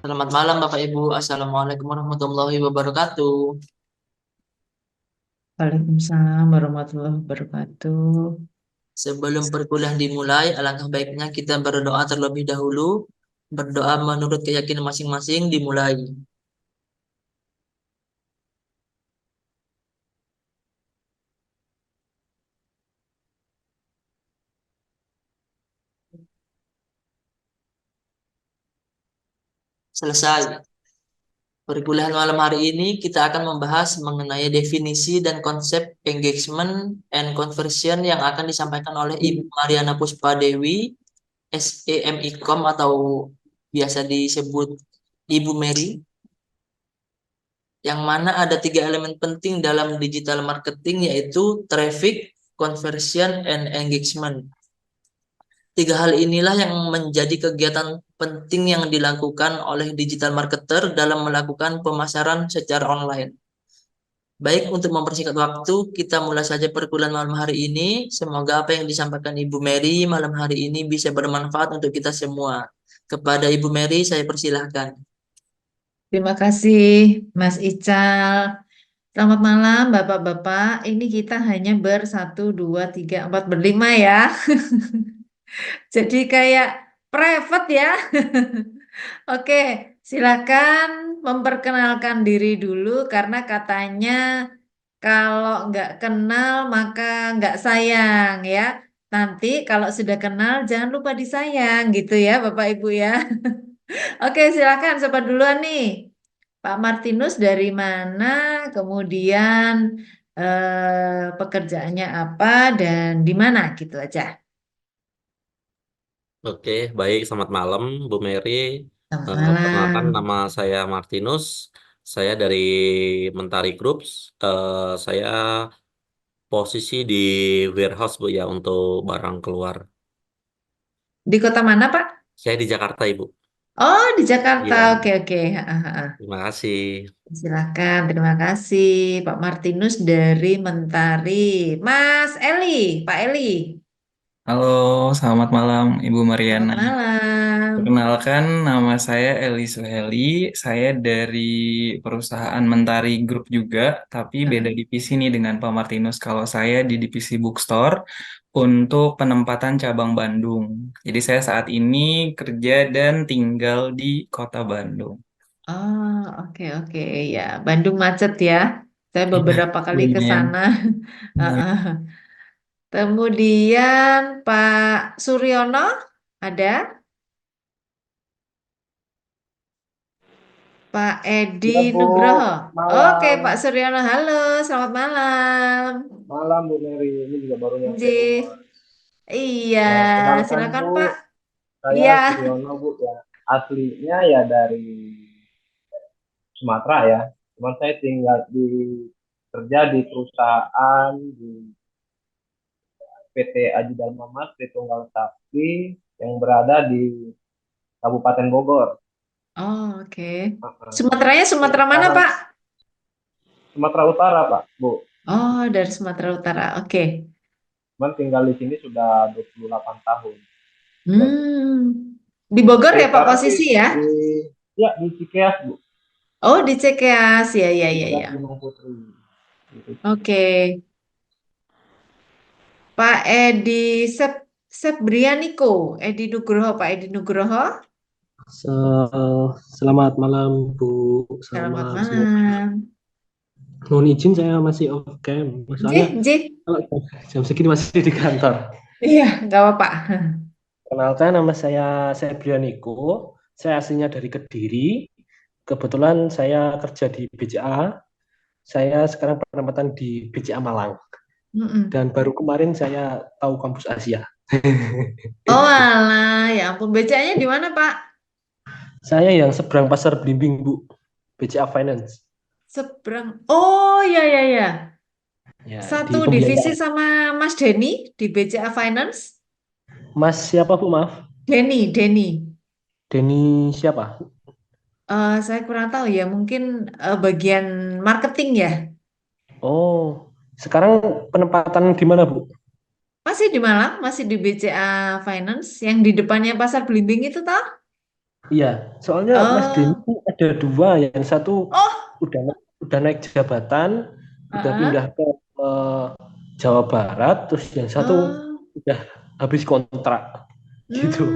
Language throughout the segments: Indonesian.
Selamat malam Bapak Ibu. Assalamualaikum warahmatullahi wabarakatuh. Waalaikumsalam warahmatullahi wabarakatuh. Sebelum perkuliahan dimulai, alangkah baiknya kita berdoa terlebih dahulu. Berdoa menurut keyakinan masing-masing dimulai. Selesai. Perkuliahan malam hari ini kita akan membahas mengenai definisi dan konsep engagement and conversion yang akan disampaikan oleh Ibu Mariana Puspadewi, SEMIKOM atau biasa disebut Ibu Mary, yang mana ada tiga elemen penting dalam digital marketing yaitu traffic, conversion, and engagement. Tiga hal inilah yang menjadi kegiatan penting yang dilakukan oleh digital marketer dalam melakukan pemasaran secara online. Baik, untuk mempersingkat waktu, kita mulai saja perkuliahan malam hari ini. Semoga apa yang disampaikan Ibu Mary malam hari ini bisa bermanfaat untuk kita semua. Kepada Ibu Mary, saya persilahkan. Terima kasih, Mas Ical. Selamat malam, Bapak-Bapak. Ini kita hanya bersatu, dua, tiga, empat, berlima ya. Jadi kayak private ya. Oke, silakan memperkenalkan diri dulu karena katanya kalau nggak kenal maka nggak sayang ya. Nanti kalau sudah kenal jangan lupa disayang gitu ya, Bapak Ibu ya. Oke, silakan siapa duluan nih? Pak Martinus dari mana? Kemudian pekerjaannya apa dan di mana gitu aja. Oke, baik. Selamat malam, Bu Mary. Selamat Perkenalkan, malam. nama saya Martinus. Saya dari Mentari Groups. Saya posisi di warehouse, Bu, ya, untuk barang keluar. Di kota mana, Pak? Saya di Jakarta, Ibu. Oh, di Jakarta. Iya, Oke, oke. Ha, ha, ha. terima kasih. Silakan, terima kasih Pak Martinus dari Mentari. Mas Eli, Pak Eli. Halo, selamat malam Ibu Selamat Mariana. malam. Perkenalkan, nama saya Eli Suheli. Saya dari perusahaan Mentari Group juga, tapi beda divisi nih dengan Pak Martinus. Kalau saya di divisi bookstore untuk penempatan cabang Bandung. Jadi saya saat ini kerja dan tinggal di Kota Bandung. Oh, oke, oke. Ya, Bandung macet ya. Saya Iya, beberapa kali ke lumayan. sana. Lumayan. Heeh. Kemudian Pak Suryono ada, Pak Edi Ya Bu, Nugroho. Oke, malam. Pak Suryono, halo, selamat malam. Malam Bu Mary, ini juga baru nyampe rumah. Nggih. Iya, Ya, kenalkan silakan Bu, Pak. saya Iya. Suryono Bu ya. Aslinya ya dari Sumatera ya. Cuman saya tinggal kerja di perusahaan di PT Aji Dharma Mas Tritunggal Sakti yang berada di Kabupaten Bogor. Oh, oke. Nah, Sumateranya jadi Sumatera mana, sekarang Pak? Sumatera Utara Pak, Bu. Oh, dari Sumatera Utara. Oke. Cuman tinggal di sini sudah 28 tahun. Dan Hmm. Di Bogor tapi ya, Pak, sekarang sih posisi ya? di ya di Cikeas Bu. Oh, di Cikeas. Ya, ya, Di ya, dekat ya. Gunung Putri gitu sih. Oke. Pak Edi Sebrianiko. Edi Nugroho, Pak Edi Nugroho. Selamat malam Bu, selamat Selamat malam semua. malam. Mohon izin saya masih off cam, soalnya Jih, jih. kalau jam segini masih di kantor. Iya, nggak apa-apa. Kenalkan, nama saya Febrian Niko, saya aslinya dari Kediri. Kebetulan saya kerja di BCA, saya sekarang penempatan di BCA Malang. Mm-mm. Dan baru kemarin saya tahu kampus Asia. Oh, alah, ya ampun. Becanya di mana, Pak? Saya yang seberang pasar Blimbing Bu, BCA Finance. Seberang. Oh, ya, ya, ya. Ya, di Satu divisi pembiayaan. sama Mas Denny di BCA Finance. Mas siapa Bu, maaf? Denny, Denny. Denny siapa? Saya kurang tahu ya, mungkin bagian marketing ya. Oh, sekarang penempatan di mana, Bu? Masih di Malang, masih di BCA Finance yang di depannya Pasar Belimbing itu toh? Iya, soalnya Mas Denny Oh, ada dua, yang satu oh, udah udah naik jabatan, udah pindah ah, ke eh, Jawa Barat, terus yang satu oh, udah habis kontrak gitu.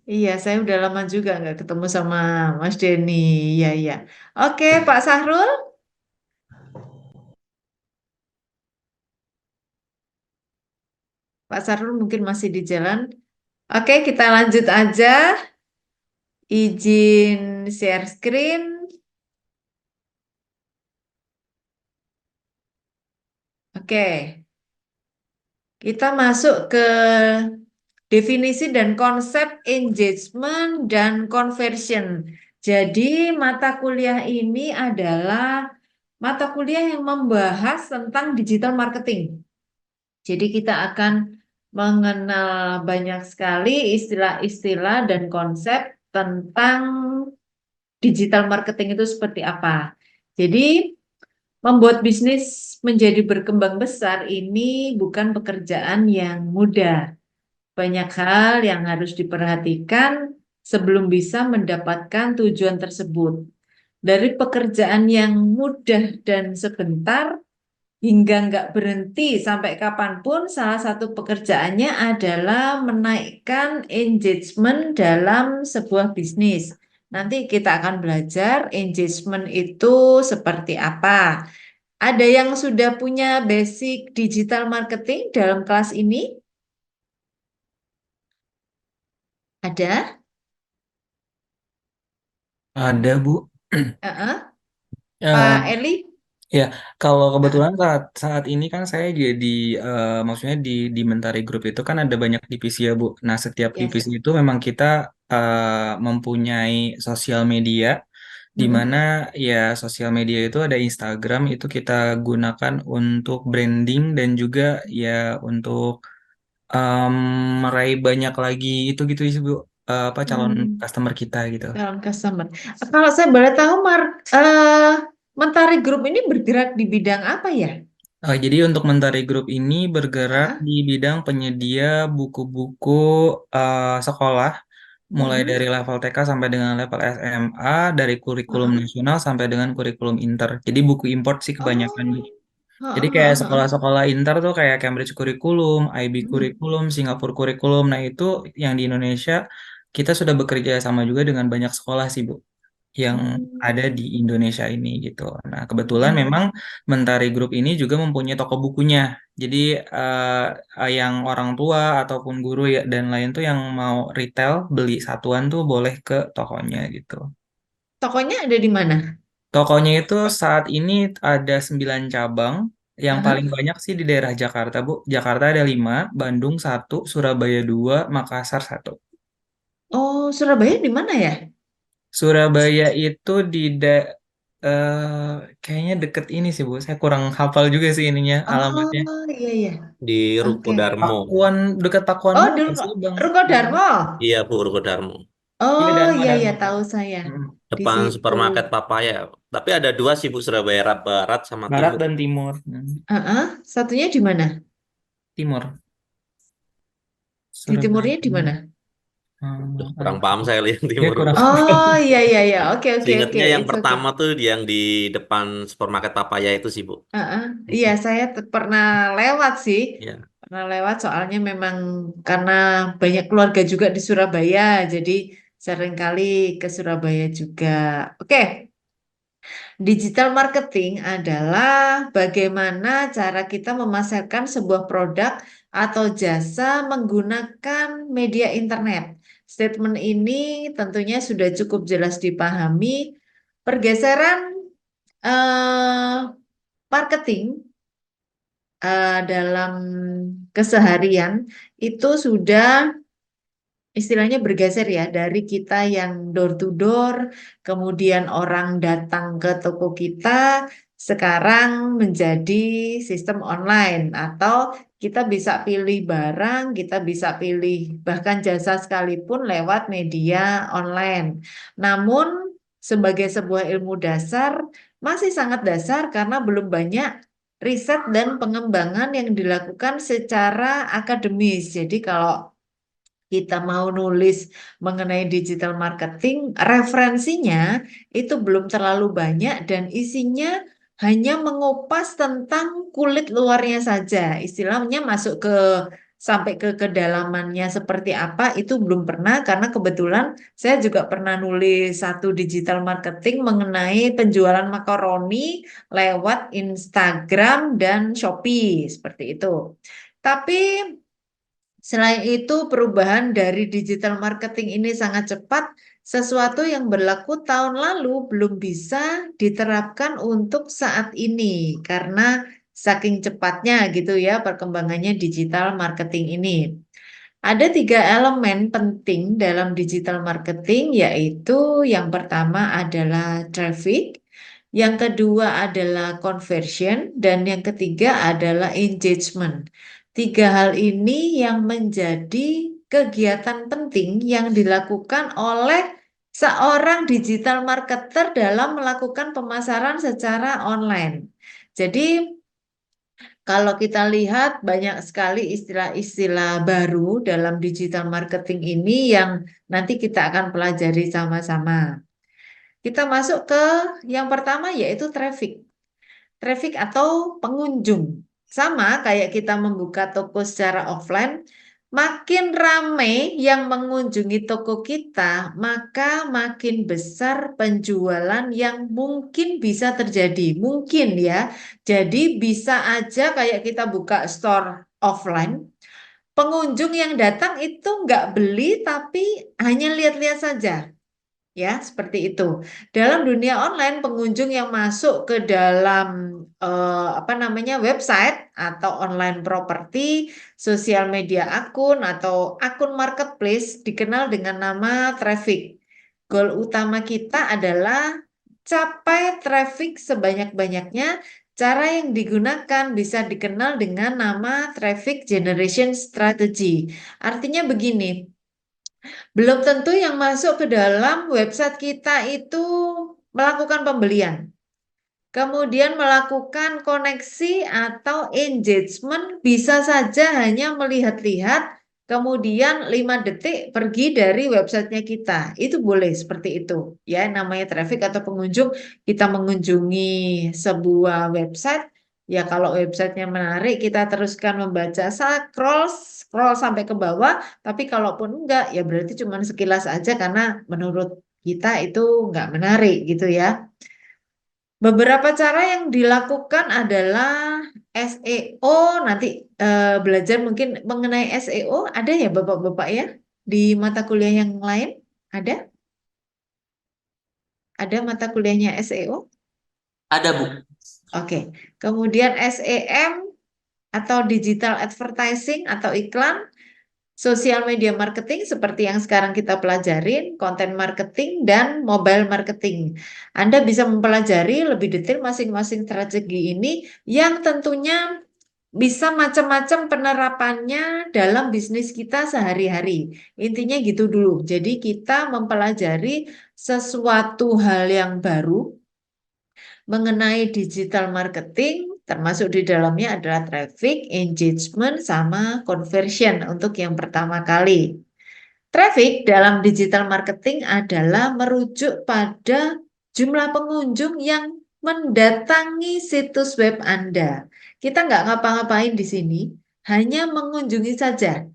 iya, saya udah lama juga nggak ketemu sama Mas Denny. Iya, iya. Oke, Pak Sahrul. Pak Sahrul mungkin masih di jalan. Oke, kita lanjut aja. Izin share screen. Oke, kita masuk ke definisi dan konsep engagement dan conversion. Jadi, mata kuliah ini adalah mata kuliah yang membahas tentang digital marketing. Jadi, kita akan mengenal banyak sekali istilah-istilah dan konsep tentang digital marketing itu seperti apa. Jadi, membuat bisnis menjadi berkembang besar ini bukan pekerjaan yang mudah. Banyak hal yang harus diperhatikan sebelum bisa mendapatkan tujuan tersebut. Dari pekerjaan yang mudah dan sebentar hingga nggak berhenti sampai kapanpun, salah satu pekerjaannya adalah menaikkan engagement dalam sebuah bisnis. Nanti kita akan belajar engagement itu seperti apa. Ada yang sudah punya basic digital marketing dalam kelas ini? Ada? Ada, Bu. Heeh. Pak Eh, Eli? Ya, kalau Heeh. kebetulan saat saat ini kan saya jadi maksudnya di Mentari Group itu kan ada banyak divisi ya, Bu. Nah, setiap Yes. divisi itu memang kita mempunyai sosial media di mana Mm-mm. ya sosial media itu ada Instagram itu kita gunakan untuk branding dan juga ya untuk em, meraih banyak lagi itu gitu sih, Bu. Apa calon Hmm, customer kita gitu. calon customer. Kalau saya boleh tahu, Mentari Group ini bergerak di bidang apa ya? Jadi untuk Mentari Group ini bergerak Heeh. di bidang penyedia buku-buku sekolah, mulai Mm-mm. dari level TK sampai dengan level SMA, dari kurikulum Heeh. nasional sampai dengan kurikulum inter. Jadi buku import sih kebanyakan. Oh. Bu. Jadi Heeh, kayak heeh, heeh. sekolah-sekolah inter tuh kayak Cambridge Curriculum, IB Mm-mm. Curriculum, Singapore Curriculum. Nah itu yang di Indonesia kita sudah bekerja sama juga dengan banyak sekolah sih, Bu, yang ada di Hmm. Indonesia ini gitu. Nah, kebetulan memang Hmm. Mentari Group ini juga mempunyai toko bukunya. Jadi yang orang tua ataupun guru ya dan lain tuh yang mau retail beli satuan tuh boleh ke tokonya gitu. Tokonya ada di mana? Tokonya itu saat ini ada 9 cabang. Yang paling Heeh. banyak sih di daerah Jakarta, Bu. Jakarta ada 5, Bandung 1, Surabaya 2, Makassar 1. Oh, Surabaya di mana ya? Surabaya itu kayaknya deket ini sih Bu. Saya kurang hafal juga sih ininya alamatnya. Oh, iya, iya. Di Oke. Ruko Darmo. Pakuan dekat Pakuan Oh, Mall di nggak sih Bang? Ruko Darmo. Iya, Bu, Ruko Darmo. Iya Oh, Darmo iya, iya, Darmo. tahu saya. Mm. Di Depan situ. supermarket Papaya. Tapi ada dua sih, Bu, Surabaya Barat sama Barat Timur. dan Timur. Heeh. Satunya di mana? Timur. Di Surabaya timurnya di Timur. mana? Duh, kurang Aduh. paham saya lihat Ya Timur, Bu. kurang. Oh, iya, iya, iya. Oke, oke, oke. Seingatnya yang It's okay. pertama tuh yang di depan supermarket Papaya itu sih, Bu. Heeh. Iya, Itu. saya pernah lewat sih. Ya. Pernah lewat soalnya memang karena banyak keluarga juga di Surabaya, jadi seringkali ke Surabaya juga. Oke, digital marketing adalah bagaimana cara kita memasarkan sebuah produk atau jasa menggunakan media internet. Statement ini tentunya sudah cukup jelas dipahami. Pergeseran eh, marketing dalam keseharian itu sudah istilahnya bergeser ya dari kita yang door to door, kemudian orang datang ke toko kita, sekarang menjadi sistem online atau kita bisa pilih barang, kita bisa pilih bahkan jasa sekalipun lewat media online. Namun sebagai sebuah ilmu dasar masih sangat dasar karena belum banyak riset dan pengembangan yang dilakukan secara akademis. Jadi kalau kita mau nulis mengenai digital marketing, referensinya itu belum terlalu banyak dan isinya hanya mengupas tentang kulit luarnya saja. Istilahnya masuk ke sampai ke kedalamannya seperti apa itu belum pernah, karena kebetulan saya juga pernah nulis satu digital marketing mengenai penjualan makaroni lewat Instagram dan Shopee seperti itu. Tapi selain itu, perubahan dari digital marketing ini sangat cepat. Sesuatu yang berlaku tahun lalu belum bisa diterapkan untuk saat ini karena saking cepatnya gitu ya perkembangannya digital marketing ini. Ada 3 elemen penting dalam digital marketing, yaitu yang pertama adalah traffic, yang kedua adalah conversion, dan yang ketiga adalah engagement. 3 hal ini yang menjadi kegiatan penting yang dilakukan oleh seorang digital marketer dalam melakukan pemasaran secara online. Jadi, kalau kita lihat banyak sekali istilah-istilah baru dalam digital marketing ini yang nanti kita akan pelajari sama-sama. Kita masuk ke yang pertama yaitu traffic. Traffic atau pengunjung. Sama kayak kita membuka toko secara offline, makin ramai yang mengunjungi toko kita, maka makin besar penjualan yang mungkin bisa terjadi. Mungkin ya. Jadi bisa aja kayak kita buka store offline, pengunjung yang datang itu nggak beli tapi hanya lihat-lihat saja. Ya, seperti itu. Dalam dunia online, pengunjung yang masuk ke dalam website atau online properti, sosial media akun atau akun marketplace dikenal dengan nama traffic. Goal utama kita adalah capai traffic sebanyak-banyaknya. Cara yang digunakan bisa dikenal dengan nama traffic generation strategy. Artinya begini, belum tentu yang masuk ke dalam website kita itu melakukan pembelian. Kemudian melakukan koneksi atau engagement bisa saja hanya melihat-lihat, kemudian 5 detik pergi dari websitenya kita. Itu boleh seperti itu. Ya, namanya traffic atau pengunjung. Kita mengunjungi sebuah website. Ya, kalau websitenya menarik, kita teruskan membaca, scroll sampai ke bawah. Tapi kalaupun enggak, ya berarti cuma sekilas aja karena menurut kita itu enggak menarik gitu ya. Beberapa cara yang dilakukan adalah SEO. Nanti belajar mungkin mengenai SEO. Ada ya Bapak-Bapak ya? Di mata kuliah yang lain? Ada? Ada mata kuliahnya SEO? Ada, Bu. Oke. Kemudian SEM atau digital advertising atau iklan. Sosial media marketing seperti yang sekarang kita pelajarin, konten marketing, dan mobile marketing. Anda bisa mempelajari lebih detail masing-masing strategi ini yang tentunya bisa macam-macam penerapannya dalam bisnis kita sehari-hari. Intinya gitu dulu. Jadi kita mempelajari sesuatu hal yang baru mengenai digital marketing, termasuk di dalamnya adalah traffic, engagement, sama conversion untuk yang pertama kali. Traffic dalam digital marketing adalah merujuk pada jumlah pengunjung yang mendatangi situs web Anda. Kita nggak ngapa-ngapain di sini, hanya mengunjungi saja.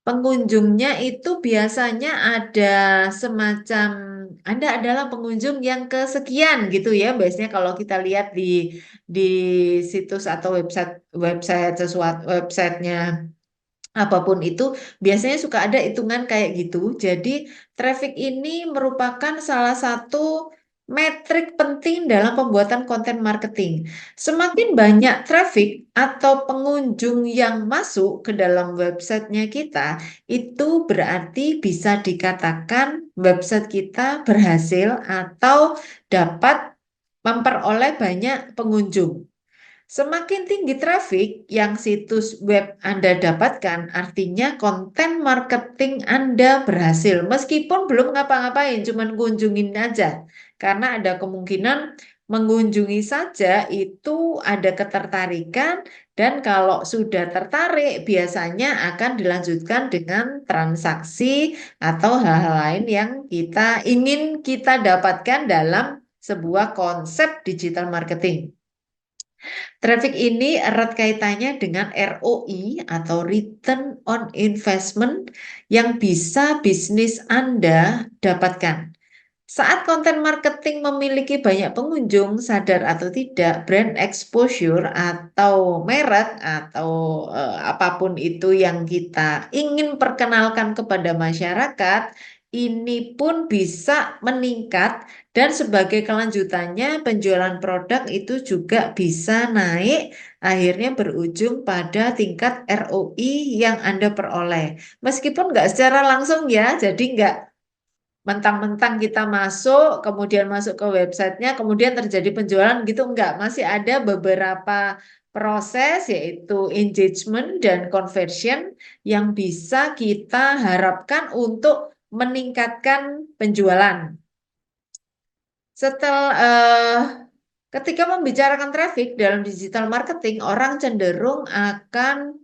Pengunjungnya itu biasanya ada semacam Anda adalah pengunjung yang kesekian gitu ya. Biasanya kalau kita lihat di situs atau website sesuatu websitenya apapun itu biasanya suka ada hitungan kayak gitu. Jadi traffic ini merupakan salah satu metrik penting dalam pembuatan konten marketing. Semakin banyak traffic atau pengunjung yang masuk ke dalam websitenya kita, itu berarti bisa dikatakan website kita berhasil atau dapat memperoleh banyak pengunjung. Semakin tinggi traffic yang situs web Anda dapatkan, artinya konten marketing Anda berhasil. Meskipun belum ngapa-ngapain, cuman kunjungin aja. Karena ada kemungkinan mengunjungi saja itu ada ketertarikan Dan kalau sudah tertarik, biasanya akan dilanjutkan dengan transaksi atau hal-hal lain yang ingin kita dapatkan dalam sebuah konsep digital marketing. Traffic ini erat kaitannya dengan ROI atau Return on Investment yang bisa bisnis Anda dapatkan. Saat konten marketing memiliki banyak pengunjung, sadar atau tidak, brand exposure atau merek atau apapun itu yang kita ingin perkenalkan kepada masyarakat, ini pun bisa meningkat dan sebagai kelanjutannya penjualan produk itu juga bisa naik, akhirnya berujung pada tingkat ROI yang Anda peroleh. Meskipun nggak secara langsung ya, jadi nggak mentang-mentang kita masuk, kemudian masuk ke websitenya, kemudian terjadi penjualan gitu, enggak. Masih ada beberapa proses yaitu engagement dan conversion yang bisa kita harapkan untuk meningkatkan penjualan. Ketika membicarakan traffic dalam digital marketing, orang cenderung akan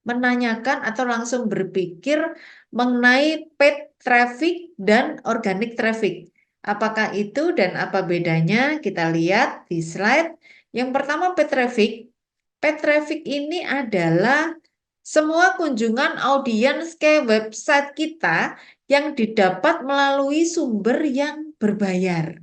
menanyakan atau langsung berpikir mengenai paid traffic dan organic traffic. Apakah itu dan apa bedanya? Kita lihat di slide. Yang pertama paid traffic. Paid traffic ini adalah semua kunjungan audiens ke website kita yang didapat melalui sumber yang berbayar.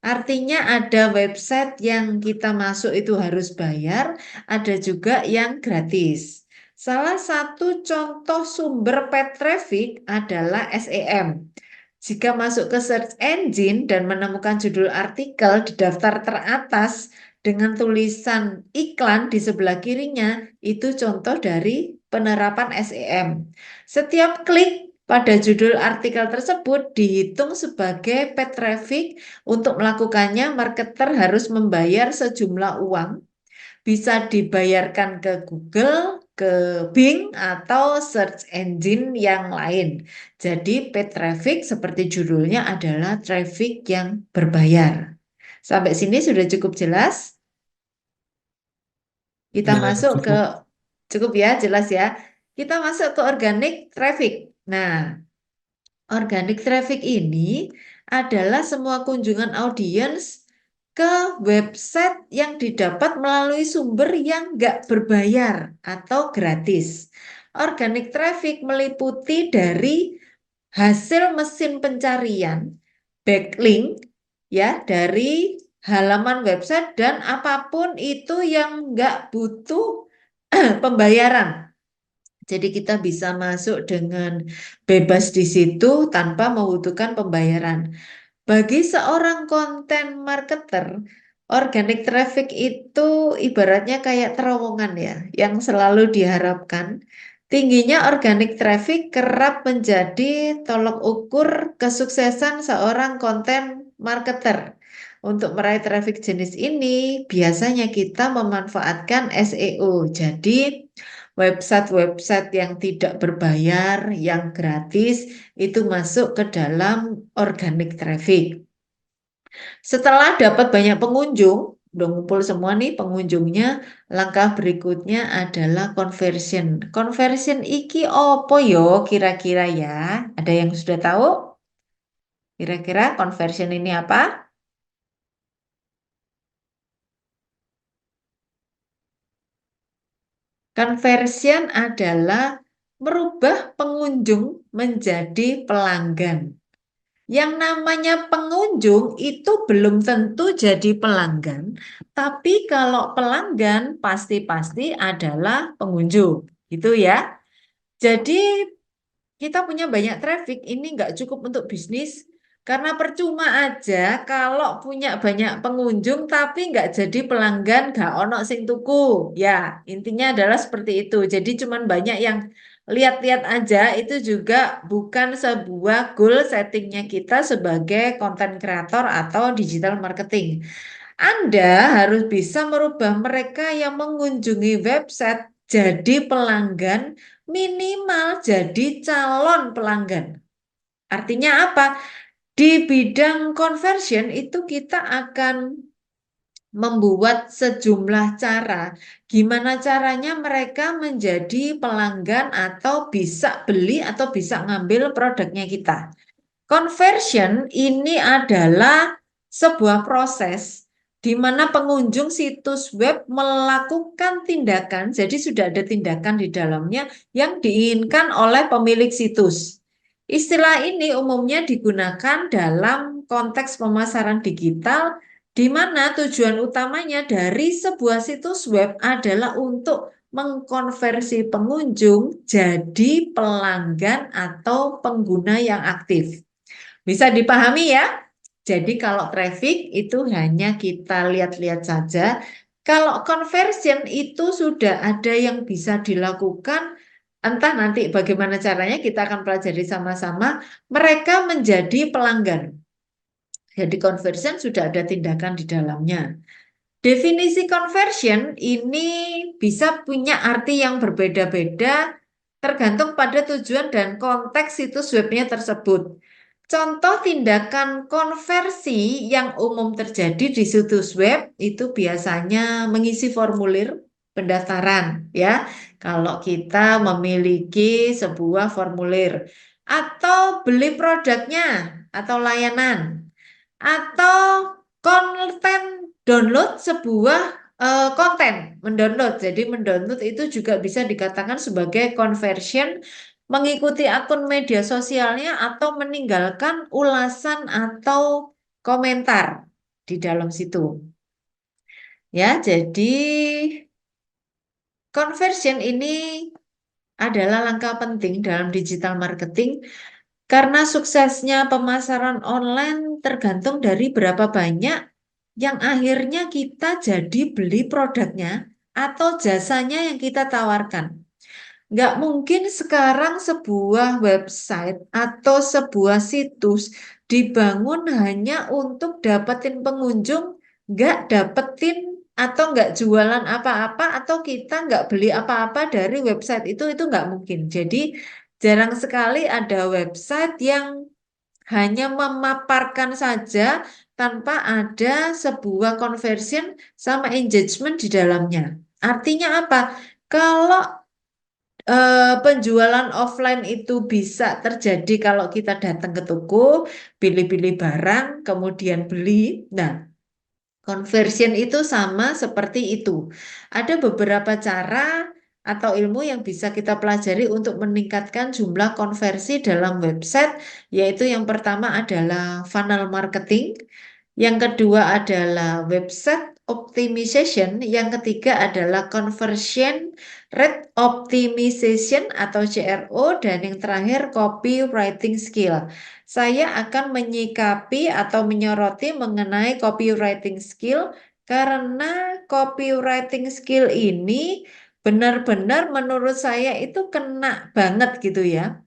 Artinya ada website yang kita masuk itu harus bayar, ada juga yang gratis. Salah satu contoh sumber paid traffic adalah SEM. Jika masuk ke search engine dan menemukan judul artikel di daftar teratas dengan tulisan iklan di sebelah kirinya, itu contoh dari penerapan SEM. Setiap klik pada judul artikel tersebut dihitung sebagai paid traffic. Untuk melakukannya, marketer harus membayar sejumlah uang, bisa dibayarkan ke Google, ke Bing, atau search engine yang lain. Jadi paid traffic seperti judulnya adalah traffic yang berbayar. Sampai sini sudah cukup jelas? Kita Ya, masuk ke, cukup. cukup ya, jelas ya. Kita masuk ke organic traffic. Nah, organic traffic ini adalah semua kunjungan audiens ke website yang didapat melalui sumber yang nggak berbayar atau gratis. Organic traffic meliputi dari hasil mesin pencarian, backlink, ya, dari halaman website dan apapun itu yang nggak butuh pembayaran. Jadi kita bisa masuk dengan bebas di situ tanpa membutuhkan pembayaran. Bagi seorang content marketer, organic traffic itu ibaratnya kayak terowongan ya, yang selalu diharapkan. Tingginya organic traffic kerap menjadi tolok ukur kesuksesan seorang content marketer. Untuk meraih traffic jenis ini, biasanya kita memanfaatkan SEO. Jadi, website-website yang tidak berbayar, yang gratis, itu masuk ke dalam organic traffic. Setelah dapat banyak pengunjung, udah ngumpul semua nih pengunjungnya, langkah berikutnya adalah conversion. Conversion iki opo yo kira-kira ya? Ada yang sudah tahu? Kira-kira conversion ini apa? Conversion adalah merubah pengunjung menjadi pelanggan. Yang namanya pengunjung itu belum tentu jadi pelanggan, tapi kalau pelanggan pasti-pasti adalah pengunjung, gitu ya. Jadi kita punya banyak traffic, ini nggak cukup untuk bisnis, karena percuma aja kalau punya banyak pengunjung tapi nggak jadi pelanggan, nggak ono sing tuku. Ya, intinya adalah seperti itu. Jadi cuman banyak yang lihat-lihat aja, itu juga bukan sebuah goal settingnya kita sebagai content creator atau digital marketing. Anda harus bisa merubah mereka yang mengunjungi website jadi pelanggan, minimal jadi calon pelanggan. Artinya apa? Di bidang conversion itu kita akan membuat sejumlah cara gimana caranya mereka menjadi pelanggan atau bisa beli atau bisa ngambil produknya kita. Conversion ini adalah sebuah proses di mana pengunjung situs web melakukan tindakan, jadi sudah ada tindakan di dalamnya yang diinginkan oleh pemilik situs. Istilah ini umumnya digunakan dalam konteks pemasaran digital, di mana tujuan utamanya dari sebuah situs web adalah untuk mengkonversi pengunjung jadi pelanggan atau pengguna yang aktif. Bisa dipahami ya? Jadi kalau traffic itu hanya kita lihat-lihat saja. Kalau conversion itu sudah ada yang bisa dilakukan, entah nanti bagaimana caranya kita akan pelajari sama-sama. Mereka menjadi pelanggan. Jadi conversion sudah ada tindakan di dalamnya. Definisi conversion ini bisa punya arti yang berbeda-beda tergantung pada tujuan dan konteks situs webnya tersebut. Contoh tindakan konversi yang umum terjadi di situs web itu biasanya mengisi formulir pendaftaran ya. Kalau kita memiliki sebuah formulir atau beli produknya atau layanan atau konten download sebuah konten, mendownload. Jadi mendownload itu juga bisa dikatakan sebagai conversion, mengikuti akun media sosialnya atau meninggalkan ulasan atau komentar di dalam situ. Ya, jadi conversion ini adalah langkah penting dalam digital marketing karena suksesnya pemasaran online tergantung dari berapa banyak yang akhirnya kita jadi beli produknya atau jasanya yang kita tawarkan. Nggak mungkin sekarang sebuah website atau sebuah situs dibangun hanya untuk dapetin pengunjung, nggak dapetin atau nggak jualan apa-apa atau kita nggak beli apa-apa dari website itu nggak mungkin. Jadi jarang sekali ada website yang hanya memaparkan saja tanpa ada sebuah conversion sama engagement di dalamnya. Artinya apa? Kalau penjualan offline itu bisa terjadi kalau kita datang ke toko, pilih-pilih barang, kemudian beli. Nah, conversion itu sama seperti itu. Ada beberapa cara atau ilmu yang bisa kita pelajari untuk meningkatkan jumlah konversi dalam website, yaitu yang pertama adalah funnel marketing, yang kedua adalah website optimization, yang ketiga adalah conversion rate optimization atau CRO, dan yang terakhir copywriting skill. Saya akan menyikapi atau menyoroti mengenai copywriting skill karena copywriting skill ini benar-benar menurut saya itu kena banget gitu ya.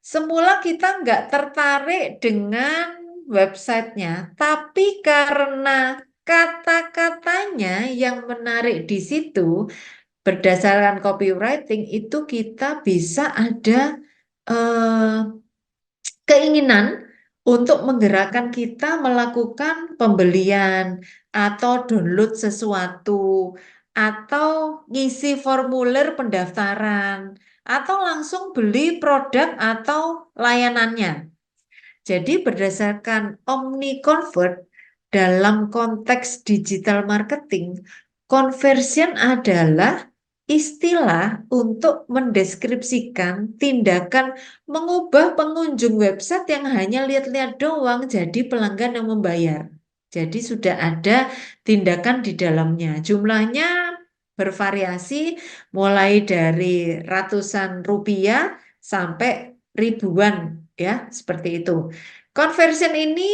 Semula kita nggak tertarik dengan websitenya, tapi karena kata-katanya yang menarik di situ, berdasarkan copywriting itu kita bisa ada eh, keinginan untuk menggerakkan kita melakukan pembelian atau download sesuatu atau ngisi formulir pendaftaran atau langsung beli produk atau layanannya. Jadi berdasarkan OmniConvert dalam konteks digital marketing, conversion adalah istilah untuk mendeskripsikan tindakan mengubah pengunjung website yang hanya lihat-lihat doang jadi pelanggan yang membayar. Jadi sudah ada tindakan di dalamnya. Jumlahnya bervariasi mulai dari ratusan rupiah sampai ribuan ya, seperti itu. Conversion ini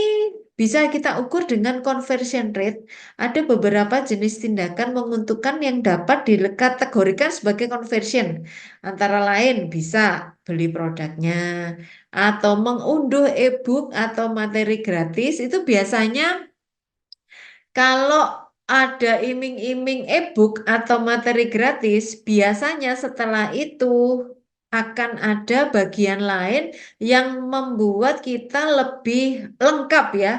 bisa kita ukur dengan conversion rate. Ada beberapa jenis tindakan menguntungkan yang dapat dikategorikan sebagai conversion. Antara lain bisa beli produknya atau mengunduh e-book atau materi gratis. Itu biasanya kalau ada iming-iming e-book atau materi gratis, biasanya setelah itu akan ada bagian lain yang membuat kita lebih lengkap ya.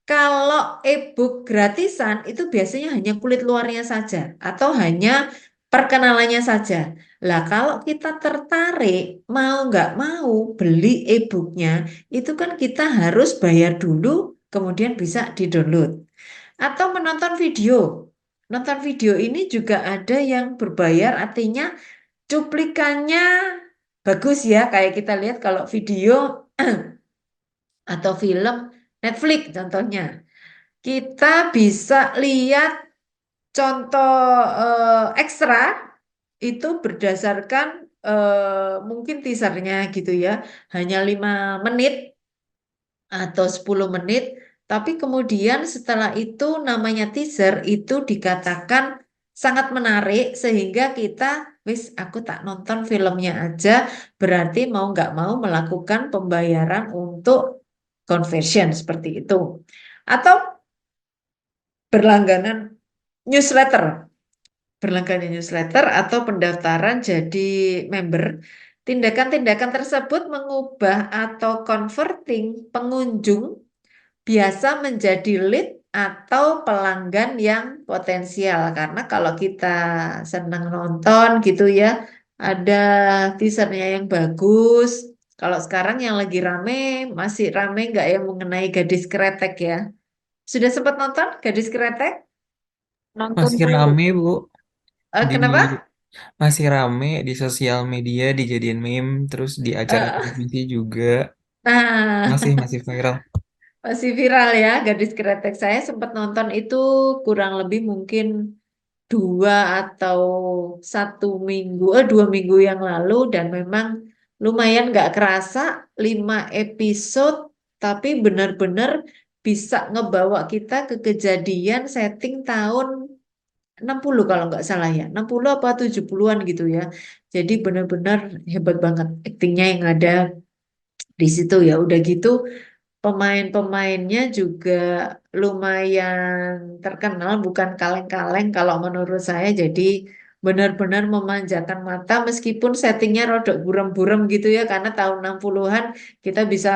Kalau e-book gratisan itu biasanya hanya kulit luarnya saja atau hanya perkenalannya saja. Lah kalau kita tertarik mau nggak mau beli e-booknya itu kan kita harus bayar dulu kemudian bisa di-download. Atau menonton video. Nonton video ini juga ada yang berbayar artinya cuplikannya bagus ya kayak kita lihat kalau video atau film Netflix contohnya. Kita bisa lihat contoh ekstra itu berdasarkan mungkin teasernya gitu ya, hanya 5 menit atau 10 menit, tapi kemudian setelah itu namanya teaser itu dikatakan sangat menarik sehingga kita wis aku tak nonton filmnya aja, berarti mau nggak mau melakukan pembayaran untuk conversion seperti itu. Atau berlangganan newsletter, berlangganan newsletter atau pendaftaran jadi member. Tindakan-tindakan tersebut mengubah atau converting pengunjung biasa menjadi lead atau pelanggan yang potensial. Karena kalau kita senang nonton gitu ya, ada teasernya yang bagus. Kalau sekarang yang lagi rame, masih rame nggak yang mengenai Gadis Kretek ya? Sudah sempat nonton Gadis Kretek? Nonton Masih dulu. rame, Bu. Di Kenapa? Masih rame di sosial media, dijadiin meme, terus di acara Eh, televisi juga nah, masih viral. masih viral ya Gadis Kretek. Saya sempat nonton itu kurang lebih mungkin 2 minggu yang lalu dan memang lumayan nggak kerasa 5 episode tapi benar-benar bisa ngebawa kita ke kejadian setting tahun 60 kalau nggak salah ya 60 apa 70-an gitu ya jadi benar-benar hebat banget aktingnya yang ada di situ ya udah gitu pemain-pemainnya juga lumayan terkenal, bukan kaleng-kaleng kalau menurut saya. Jadi benar-benar memanjakan mata meskipun settingnya rodok buram-buram gitu ya, karena tahun 60-an kita bisa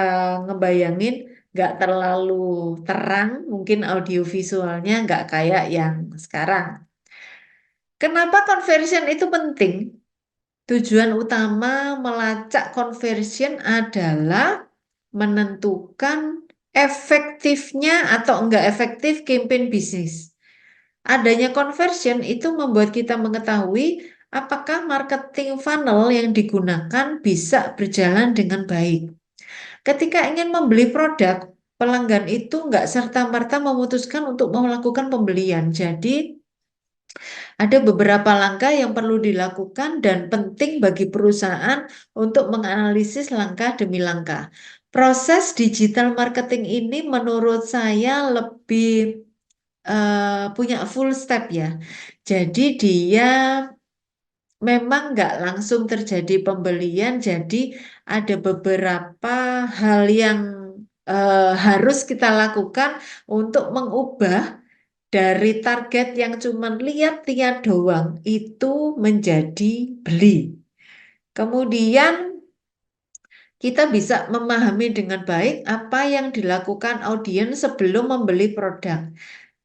ngebayangin nggak terlalu terang, mungkin audiovisualnya nggak kayak yang sekarang. Kenapa conversion itu penting? Tujuan utama melacak conversion adalah menentukan efektifnya atau enggak efektif campaign bisnis. Adanya conversion itu membuat kita mengetahui apakah marketing funnel yang digunakan bisa berjalan dengan baik. Ketika ingin membeli produk, pelanggan itu enggak serta-merta memutuskan untuk melakukan pembelian. Jadi, ada beberapa langkah yang perlu dilakukan dan penting bagi perusahaan untuk menganalisis langkah demi langkah. Proses digital marketing ini menurut saya lebih punya full step ya. Jadi dia memang nggak langsung terjadi pembelian, jadi ada beberapa hal yang harus kita lakukan untuk mengubah dari target yang cuma lihat-lihat doang itu menjadi beli. Kemudian kita bisa memahami dengan baik apa yang dilakukan audiens sebelum membeli produk,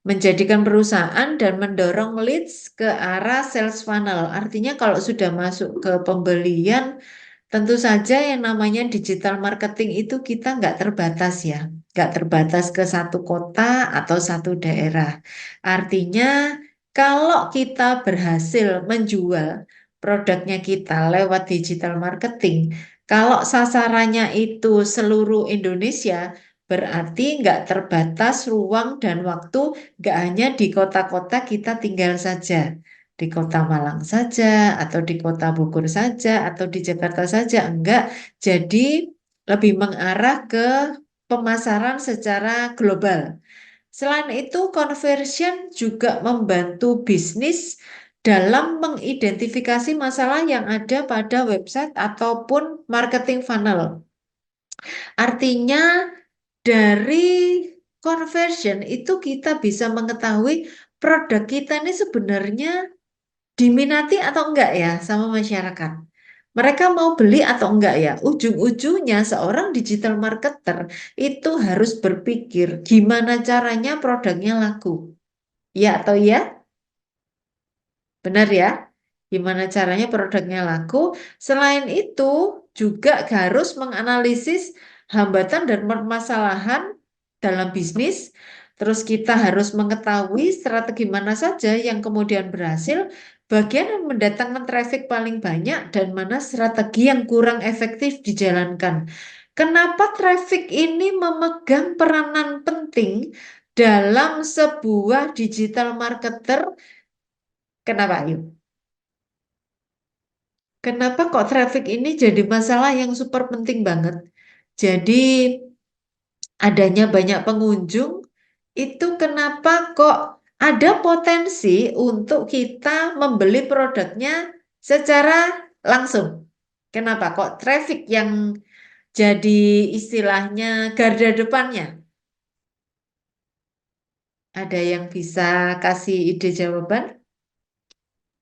menjadikan perusahaan dan mendorong leads ke arah sales funnel. Artinya kalau sudah masuk ke pembelian, tentu saja yang namanya digital marketing itu kita nggak terbatas ya, nggak terbatas ke satu kota atau satu daerah. Artinya kalau kita berhasil menjual produknya kita lewat digital marketing, kalau sasarannya itu seluruh Indonesia, berarti nggak terbatas ruang dan waktu, nggak hanya di kota-kota kita tinggal saja di kota Malang saja, atau di kota Bogor saja, atau di Jakarta saja. Enggak, jadi lebih mengarah ke pemasaran secara global. Selain itu, conversion juga membantu bisnis dalam mengidentifikasi masalah yang ada pada website ataupun marketing funnel. Artinya, dari conversion itu kita bisa mengetahui produk kita ini sebenarnya diminati atau enggak ya sama masyarakat. Mereka mau beli atau enggak ya? Ujung-ujungnya seorang digital marketer itu harus berpikir gimana caranya produknya laku. Ya atau ya? Benar ya? Gimana caranya produknya laku? Selain itu juga harus menganalisis hambatan dan permasalahan dalam bisnis. Terus kita harus mengetahui strategi mana saja yang kemudian berhasil, bagian yang mendatangkan traffic paling banyak, dan mana strategi yang kurang efektif dijalankan. Kenapa traffic ini memegang peranan penting dalam sebuah digital marketer? Kenapa? Yuk? Kenapa kok traffic ini jadi masalah yang super penting banget? Jadi adanya banyak pengunjung itu kenapa kok ada potensi untuk kita membeli produknya secara langsung? Kenapa kok traffic yang jadi istilahnya garda depannya? Ada yang bisa kasih ide jawaban?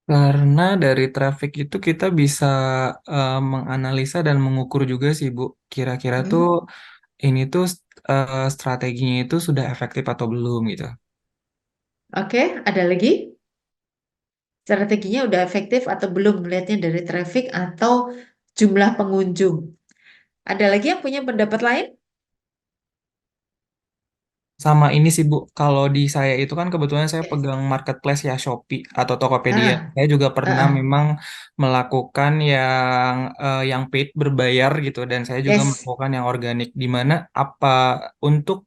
Karena dari traffic itu kita bisa menganalisa dan mengukur juga sih, Bu. Kira-kira tuh Hmm, ini tuh strateginya itu sudah efektif atau belum gitu. Oke, ada lagi? Strateginya udah efektif atau belum melihatnya dari traffic atau jumlah pengunjung? Ada lagi yang punya pendapat lain? Sama ini sih Bu, kalau di saya itu kan kebetulan saya pegang marketplace ya Shopee atau Tokopedia. Ah, Saya juga pernah ah, ah. memang melakukan yang paid berbayar gitu dan saya juga Yes, melakukan yang organik di mana apa untuk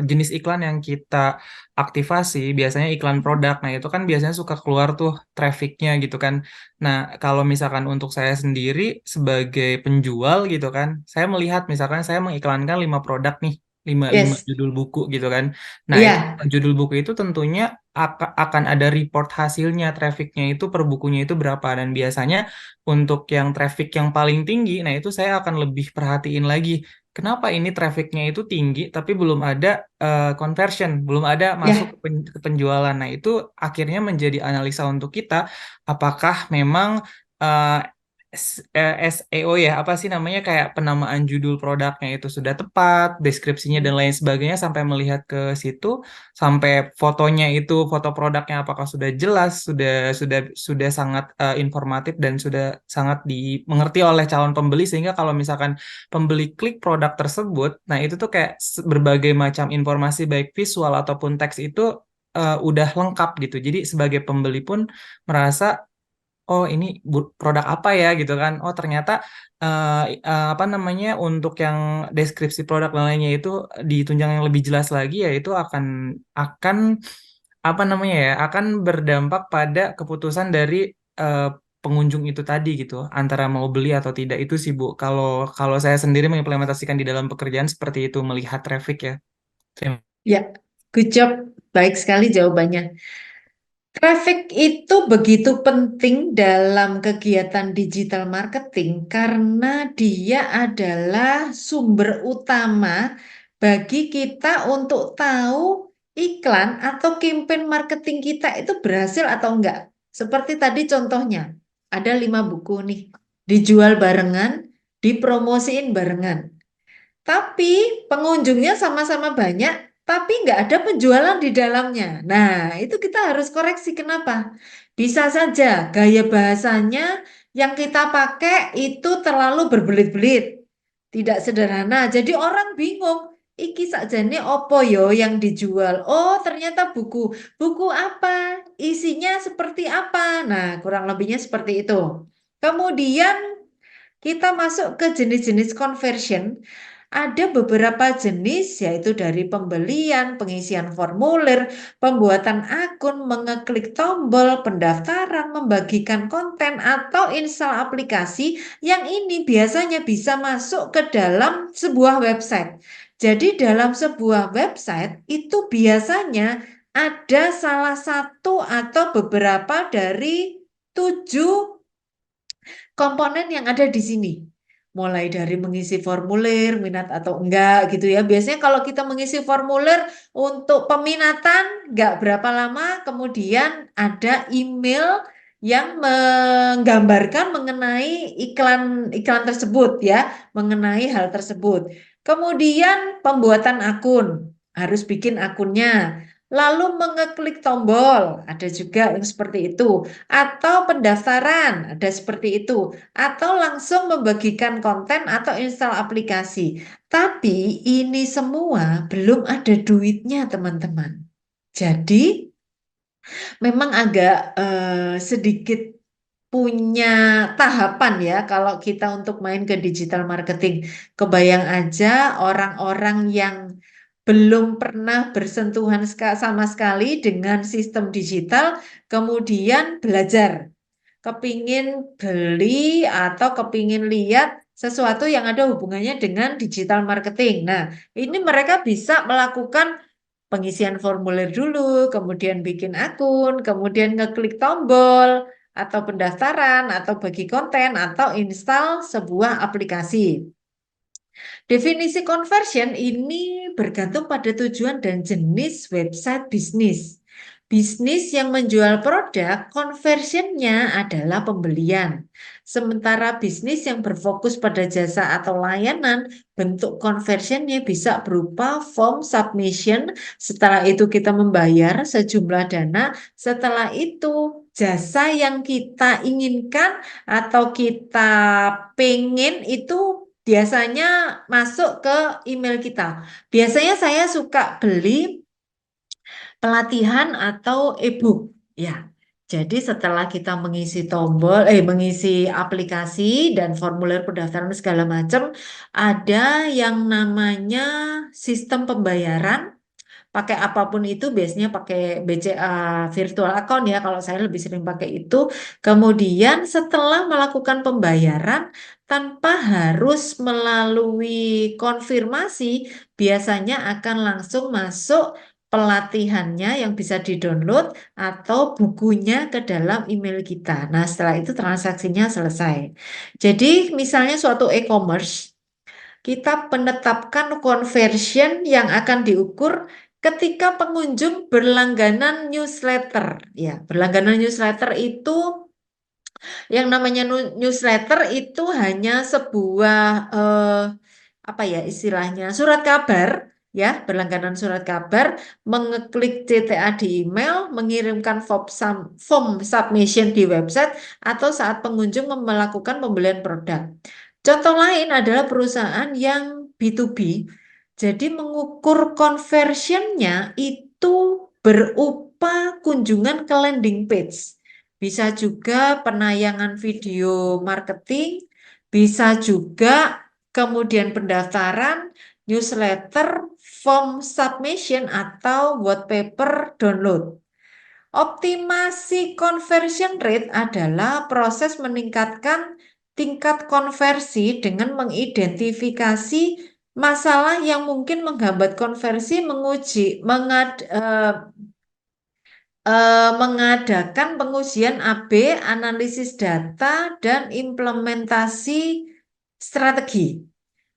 jenis iklan yang kita aktivasi biasanya iklan produk. Nah, itu kan biasanya suka keluar tuh trafficnya gitu kan. Nah, kalau misalkan untuk saya sendiri sebagai penjual gitu kan, saya melihat misalkan saya mengiklankan 5 produk nih lima yes, judul buku gitu kan. Nah, itu iya, judul buku itu tentunya akan ada report hasilnya, trafficnya itu per bukunya itu berapa. Dan biasanya untuk yang traffic yang paling tinggi, nah itu saya akan lebih perhatiin lagi. Kenapa ini trafficnya itu tinggi, tapi belum ada conversion, belum ada masuk ya, ke penjualan. Nah, itu akhirnya menjadi analisa untuk kita, apakah memang eh, SEO ya apa sih namanya kayak penamaan judul produknya itu sudah tepat, deskripsinya dan lain sebagainya sampai melihat ke situ, sampai fotonya itu foto produknya apakah sudah jelas, sudah sangat informatif dan sudah sangat dimengerti oleh calon pembeli sehingga kalau misalkan pembeli klik produk tersebut, nah itu tuh kayak berbagai macam informasi baik visual ataupun teks itu udah lengkap gitu. Jadi sebagai pembeli pun merasa oh ini produk apa ya gitu kan. Oh ternyata apa namanya untuk yang deskripsi produk dan lainnya itu ditunjang yang lebih jelas lagi ya itu akan apa namanya ya akan berdampak pada keputusan dari eh, pengunjung itu tadi gitu antara mau beli atau tidak itu sih Bu. Kalau kalau saya sendiri mengimplementasikan di dalam pekerjaan seperti itu melihat traffic ya. Terima ya, good job, baik sekali jawabannya. Traffic itu begitu penting dalam kegiatan digital marketing karena dia adalah sumber utama bagi kita untuk tahu iklan atau campaign marketing kita itu berhasil atau enggak. Seperti tadi contohnya, ada 5 buku nih, dijual barengan, dipromosiin barengan. Tapi pengunjungnya sama-sama banyak, tapi nggak ada penjualan di dalamnya. Nah, itu kita harus koreksi. Kenapa? Bisa saja gaya bahasanya yang kita pakai itu terlalu berbelit-belit, tidak sederhana. Jadi orang bingung. Iki sakjane opo yo yang dijual? Oh, ternyata buku. Buku apa? Isinya seperti apa? Nah, kurang lebihnya seperti itu. Kemudian kita masuk ke jenis-jenis conversion. Ada beberapa jenis yaitu dari pembelian, pengisian formulir, pembuatan akun, mengeklik tombol, pendaftaran, membagikan konten, atau install aplikasi yang ini biasanya bisa masuk ke dalam sebuah website. Jadi dalam sebuah website itu biasanya ada salah satu atau beberapa dari 7 komponen yang ada di sini. Mulai dari mengisi formulir, minat atau enggak gitu ya. Biasanya kalau kita mengisi formulir untuk peminatan enggak berapa lama, kemudian ada email yang menggambarkan mengenai iklan tersebut ya, mengenai hal tersebut. Kemudian pembuatan akun, harus bikin akunnya. Lalu mengeklik tombol, ada juga yang seperti itu. Atau pendaftaran, ada seperti itu. Atau langsung membagikan konten atau install aplikasi. Tapi ini semua belum ada duitnya, teman-teman. Jadi memang agak sedikit punya tahapan ya kalau kita untuk main ke digital marketing. Kebayang aja orang-orang yang belum pernah bersentuhan sama sekali dengan sistem digital, kemudian belajar, kepingin beli atau kepingin lihat sesuatu yang ada hubungannya dengan digital marketing. Nah, ini mereka bisa melakukan pengisian formulir dulu, kemudian bikin akun, kemudian ngeklik tombol, atau pendaftaran, atau bagi konten, atau install sebuah aplikasi. Definisi conversion ini bergantung pada tujuan dan jenis website bisnis. Bisnis yang menjual produk, conversionnya adalah pembelian. Sementara bisnis yang berfokus pada jasa atau layanan, bentuk conversionnya bisa berupa form submission. Setelah itu kita membayar sejumlah dana. Setelah itu jasa yang kita inginkan atau kita pengen itu biasanya masuk ke email kita. Biasanya saya suka beli pelatihan atau e-book ya. Jadi setelah kita mengisi mengisi aplikasi dan formulir pendaftaran segala macam, ada yang namanya sistem pembayaran. Pakai apapun itu, biasanya pakai BCA virtual account ya, kalau saya lebih sering pakai itu. Kemudian setelah melakukan pembayaran, tanpa harus melalui konfirmasi, biasanya akan langsung masuk pelatihannya yang bisa di-download atau bukunya ke dalam email kita. Nah, setelah itu transaksinya selesai. Jadi, misalnya suatu e-commerce, kita menetapkan conversion yang akan diukur ketika pengunjung berlangganan newsletter. Ya, berlangganan newsletter itu, yang namanya newsletter itu hanya sebuah apa ya istilahnya, surat kabar ya, berlangganan surat kabar, mengeklik CTA di email, mengirimkan form submission di website, atau saat pengunjung melakukan pembelian produk. Contoh lain adalah perusahaan yang B2B. Jadi mengukur conversionnya itu berupa kunjungan ke landing page. Bisa juga penayangan video marketing, bisa juga kemudian pendaftaran, newsletter, form submission, atau white paper download. Optimasi conversion rate adalah proses meningkatkan tingkat konversi dengan mengidentifikasi masalah yang mungkin menghambat konversi, mengadakan pengujian AB, analisis data, dan implementasi strategi.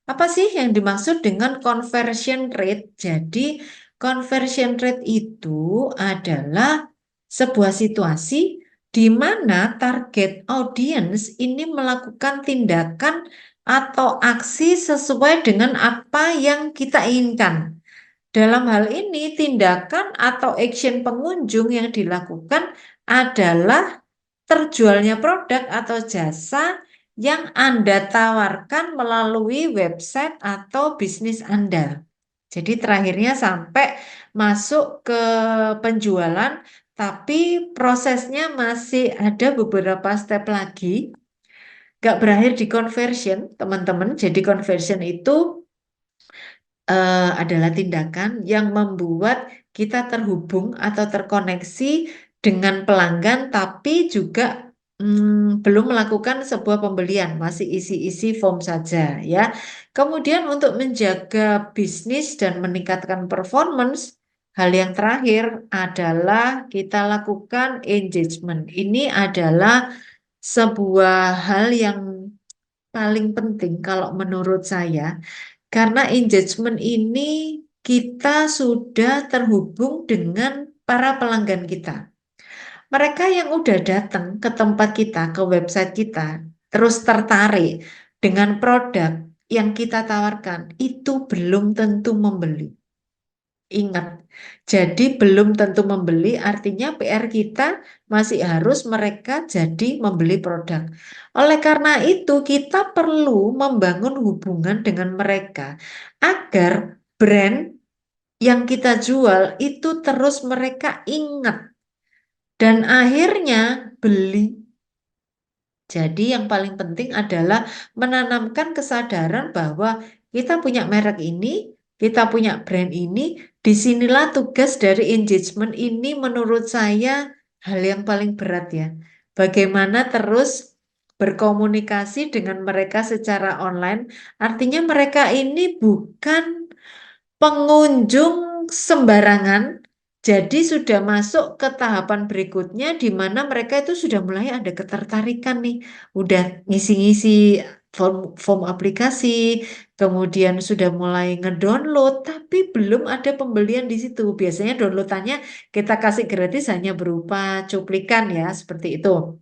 Apa sih yang dimaksud dengan conversion rate? Jadi, conversion rate itu adalah sebuah situasi di mana target audience ini melakukan tindakan atau aksi sesuai dengan apa yang kita inginkan. Dalam hal ini, tindakan atau action pengunjung yang dilakukan adalah terjualnya produk atau jasa yang Anda tawarkan melalui website atau bisnis Anda. Jadi terakhirnya sampai masuk ke penjualan, tapi prosesnya masih ada beberapa step lagi. Gak berakhir di conversion, teman-teman. Jadi conversion itu adalah tindakan yang membuat kita terhubung atau terkoneksi dengan pelanggan, tapi juga belum melakukan sebuah pembelian, masih isi-isi form saja ya. Kemudian untuk menjaga bisnis dan meningkatkan performance, hal yang terakhir adalah kita lakukan engagement. Ini adalah sebuah hal yang paling penting kalau menurut saya, karena engagement ini kita sudah terhubung dengan para pelanggan kita. Mereka yang udah datang ke tempat kita, ke website kita, terus tertarik dengan produk yang kita tawarkan, itu belum tentu membeli. Ingat, jadi belum tentu membeli, artinya PR kita masih harus mereka jadi membeli produk. Oleh karena itu, kita perlu membangun hubungan dengan mereka agar brand yang kita jual itu terus mereka ingat dan akhirnya beli. Jadi yang paling penting adalah menanamkan kesadaran bahwa kita punya merek ini, kita punya brand ini, disinilah tugas dari engagement ini menurut saya hal yang paling berat ya. Bagaimana terus berkomunikasi dengan mereka secara online, artinya mereka ini bukan pengunjung sembarangan, jadi sudah masuk ke tahapan berikutnya di mana mereka itu sudah mulai ada ketertarikan nih, udah ngisi-ngisi form aplikasi, kemudian sudah mulai ngedownload, tapi belum ada pembelian di situ. Biasanya downloadannya kita kasih gratis hanya berupa cuplikan ya, seperti itu.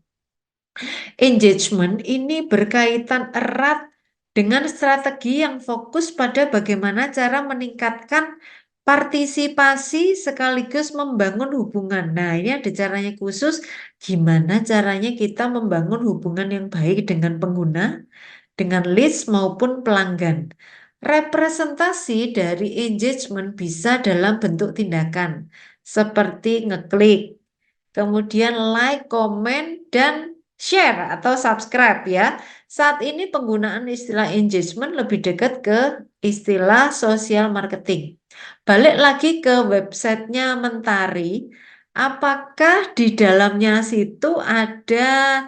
Engagement ini berkaitan erat dengan strategi yang fokus pada bagaimana cara meningkatkan partisipasi sekaligus membangun hubungan. Nah, ini ada caranya khusus, gimana caranya kita membangun hubungan yang baik dengan pengguna, dengan list maupun pelanggan. Representasi dari engagement bisa dalam bentuk tindakan, seperti ngeklik, kemudian like, komen, dan share atau subscribe ya. Saat ini penggunaan istilah engagement lebih dekat ke istilah social marketing. Balik lagi ke websitenya Mentari, apakah di dalamnya situ ada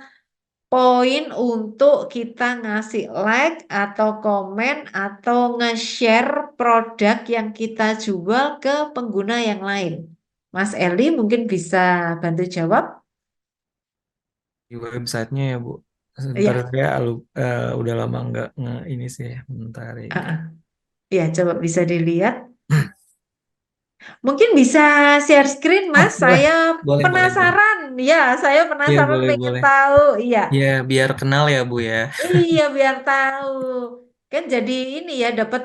poin untuk kita ngasih like atau komen atau nge-share produk yang kita jual ke pengguna yang lain? Mas Eli mungkin bisa bantu jawab. Di websitenya ya, Bu. Sebentar Iya, saya udah lama nggak ini sih ya, bentar ya. ah, ah. Iya, coba bisa dilihat. Mungkin bisa share screen, Oh, Mas. boleh. Saya Boleh, boleh, boleh. penasaran. Ya, saya Iya, penasaran boleh, pengen boleh. tahu. Iya, Ya, biar kenal ya, Bu ya. iya biar tahu. Kan jadi ini ya, dapat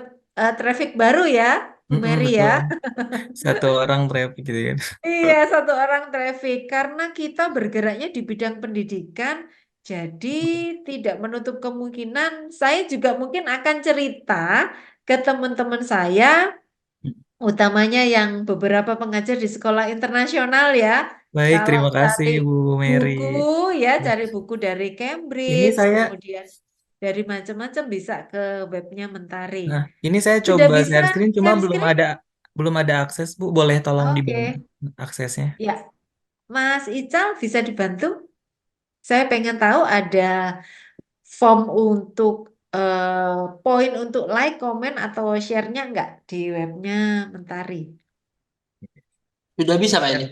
traffic baru ya, Bu Mm-mm, Mary ya. betul. Satu orang traffic gitu kan. Iya, satu orang traffic. Karena kita bergeraknya di bidang pendidikan, jadi tidak menutup kemungkinan saya juga mungkin akan cerita ke teman-teman saya, utamanya yang beberapa pengajar di sekolah internasional ya. Baik, Kalau terima kasih cari Bu Mary. buku ya, cari buku dari Ini Cambridge, saya, kemudian dari macam-macam bisa ke webnya Mentari. nah, ini saya Sudah coba bisa share screen, cuma share screen? belum ada akses, Bu. Boleh tolong dibantu Oke. aksesnya? Ya, Mas Ical bisa dibantu? Saya pengen tahu ada form untuk poin untuk like, komen, atau share-nya nggak di webnya Mentari? Sudah bisa Kak Ya. ini.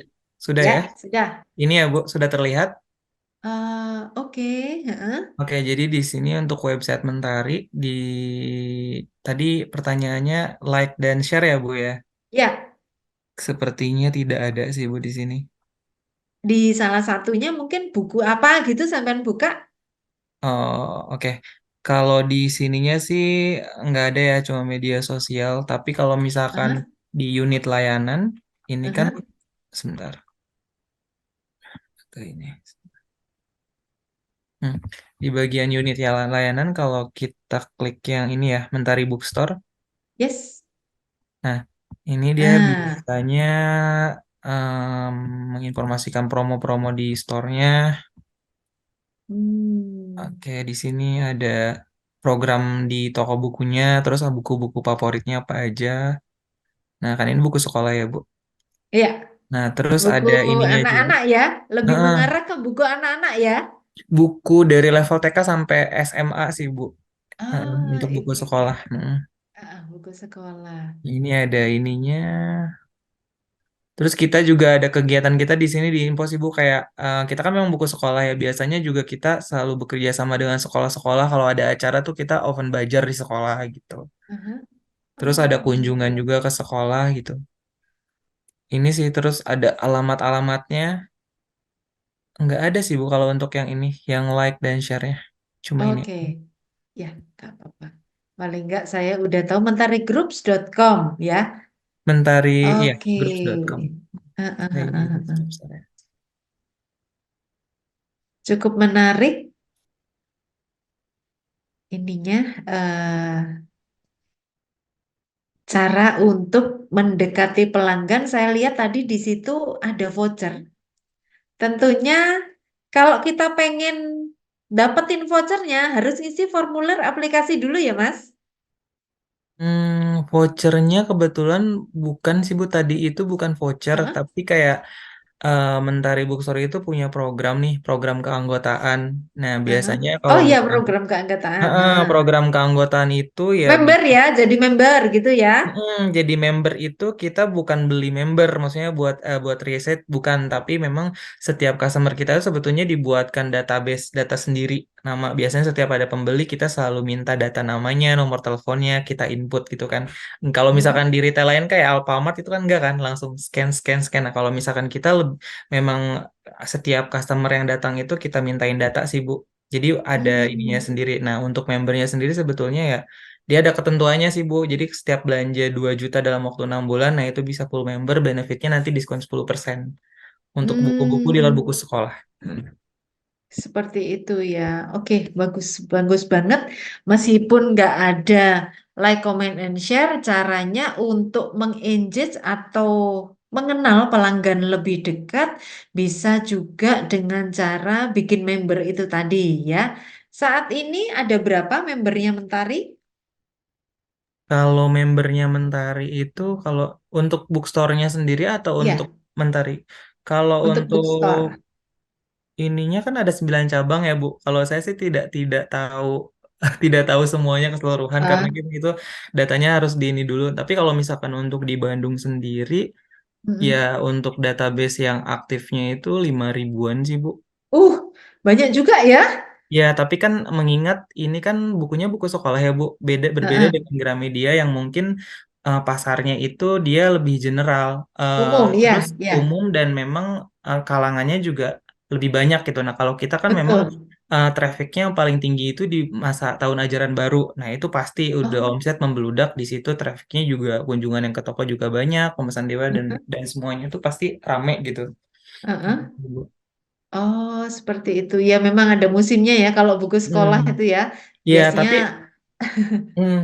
Sudah ya? Ya, sudah. Ini ya, Bu, sudah terlihat? Oke, heeh. Oke, jadi di sini untuk website Mentari di tadi pertanyaannya like dan share ya, Bu ya. Ya, Sepertinya tidak ada sih, Bu, di sini. di salah satunya mungkin buku apa gitu sampean buka? Oh, oke. Kalau di sininya sih nggak ada ya, cuma media sosial. Tapi kalau misalkan Heeh, di unit layanan, ini kan heeh. sebentar. Ke ini. Hmm. Di bagian unit layanan, kalau kita klik yang ini ya, Mentari Bookstore. Yes. Nah, ini dia Ah, biasanya menginformasikan promo-promo di store-nya. hmm. Oke, di sini ada program di toko bukunya, terus buku-buku favoritnya apa aja. Nah, kan ini buku sekolah ya, Bu. Iya, Nah, terus buku ada ininya juga. anak-anak ya, lebih Heeh, mengarah ke buku anak-anak ya. buku dari level TK sampai SMA sih, Bu. Heeh, Ah, untuk buku ini ya. sekolah. Heeh. Buku sekolah. Ini ada ininya. Terus kita juga ada kegiatan kita di sini di Info sih, Bu. Kayak kita kan memang buku sekolah ya. Biasanya juga kita selalu bekerja sama dengan sekolah-sekolah. Kalau ada acara tuh kita open belajar di sekolah gitu. Aha. Terus ada Oh, kunjungan gitu. juga ke sekolah gitu. Ini sih terus ada alamat-alamatnya. Nggak ada sih Bu kalau untuk yang ini, yang like dan share-nya. Cuma ini. Oke, ya, nggak apa-apa. Paling nggak saya udah tahu mentarigroups.com ya. Mentari, iya, Oke. groups.com. Ah, ah, Saya ah, ini ah, ah. groups saya. Cukup menarik ininya, cara untuk mendekati pelanggan. Saya lihat tadi di situ ada voucher. Tentunya kalau kita pengen dapetin vouchernya harus isi formulir aplikasi dulu ya, Mas. Vouchernya kebetulan bukan sih Bu, tadi itu bukan voucher, Heeh. tapi kayak Mentari Bookstore itu punya program nih, program keanggotaan. Nah, Heeh. biasanya Oh kalau iya, misalkan program keanggotaan. Heeh. program keanggotaan itu ya Member bisa. ya, jadi member gitu ya. Jadi member itu kita bukan beli member, maksudnya buat riset bukan, tapi memang setiap customer kita itu sebetulnya dibuatkan database data sendiri. Nama biasanya setiap ada pembeli kita selalu minta data namanya, nomor teleponnya, kita input gitu kan. Kalau Heeh. misalkan di retail lain kayak Alfamart itu kan enggak kan, langsung scan scan scan. Nah, kalau misalkan kita memang setiap customer yang datang itu kita mintain data sih Bu. Jadi ada ininya Hmm. sendiri. Nah, untuk membernya sendiri sebetulnya ya dia ada ketentuannya sih Bu. Jadi setiap belanja 2 juta dalam waktu 6 bulan, nah itu bisa full member, benefitnya nanti diskon 10% untuk buku-buku di luar Hmm. buku sekolah. Seperti itu ya. Oke, bagus, bagus banget. Meskipun nggak ada like, comment, and share, caranya untuk mengengage atau mengenal pelanggan lebih dekat bisa juga dengan cara bikin member itu tadi ya. Saat ini ada berapa membernya Mentari? Kalau membernya Mentari itu kalau untuk bookstore-nya sendiri atau untuk Ya, Mentari? Kalau untuk untuk bookstore. ininya kan ada 9 cabang ya Bu. Kalau saya sih tidak tahu tidak tahu semuanya keseluruhan karena Ah, gitu itu datanya harus di ini dulu. Tapi kalau misalkan untuk di Bandung sendiri ya mm-mm. untuk database yang aktifnya itu 5 ribuan sih Bu. Uh, banyak juga ya. Ya, tapi kan mengingat ini kan bukunya buku sekolah ya, Bu. Berbeda Heeh. dengan Gramedia yang mungkin pasarnya itu dia lebih general, Umum terus ya, ya, umum dan memang kalangannya juga lebih banyak gitu. Nah, kalau kita kan memang betul. trafficnya yang paling tinggi itu di masa tahun ajaran baru. Nah, itu pasti udah Oh, omset membludak di situ, trafficnya juga kunjungan yang ke toko juga banyak, pemesan dewa heeh, dan semuanya itu pasti rame gitu. heeh. Oh, seperti itu. Ya, memang ada musimnya ya kalau buku sekolah Hmm. itu ya. Ya, Biasanya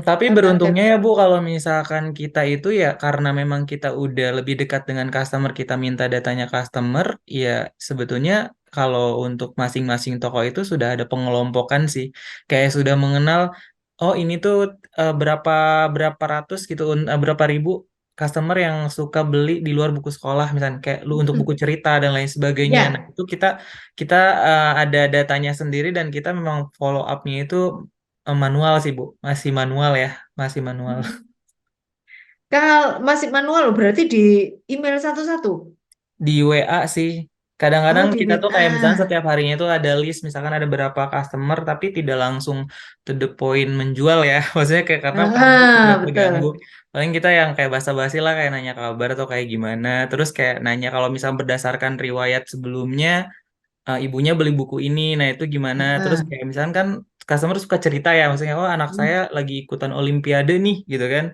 tapi beruntungnya ya targetnya. Bu, kalau misalkan kita itu ya karena memang kita udah lebih dekat dengan customer, kita minta datanya customer, ya sebetulnya kalau untuk masing-masing toko itu sudah ada pengelompokan sih. Kayak sudah mengenal, oh ini tuh berapa berapa ratus gitu, berapa ribu customer yang suka beli di luar buku sekolah, misalnya kayak lu untuk buku Mm-mm. cerita dan lain sebagainya. Nah, Ya. itu kita kita ada datanya sendiri dan kita memang follow up-nya itu manual sih Bu, masih manual ya, masih manual. Kalau masih manual berarti di email satu-satu. Di WA sih, Oh, kadang-kadang di kita tuh kayak misalnya WA. setiap harinya itu ada list, misalkan ada berapa customer, tapi tidak langsung to the point menjual ya, maksudnya kayak karena pasti juga Ah, terganggu. betul. Paling kita yang kayak basa-basi lah, kayak nanya kabar atau kayak gimana, terus kayak nanya kalau misal berdasarkan riwayat sebelumnya ibunya beli buku ini, nah itu gimana? Terus Ah. kayak misalkan kan customer suka cerita ya, maksudnya oh anak saya lagi ikutan Olimpiade nih, gitu kan?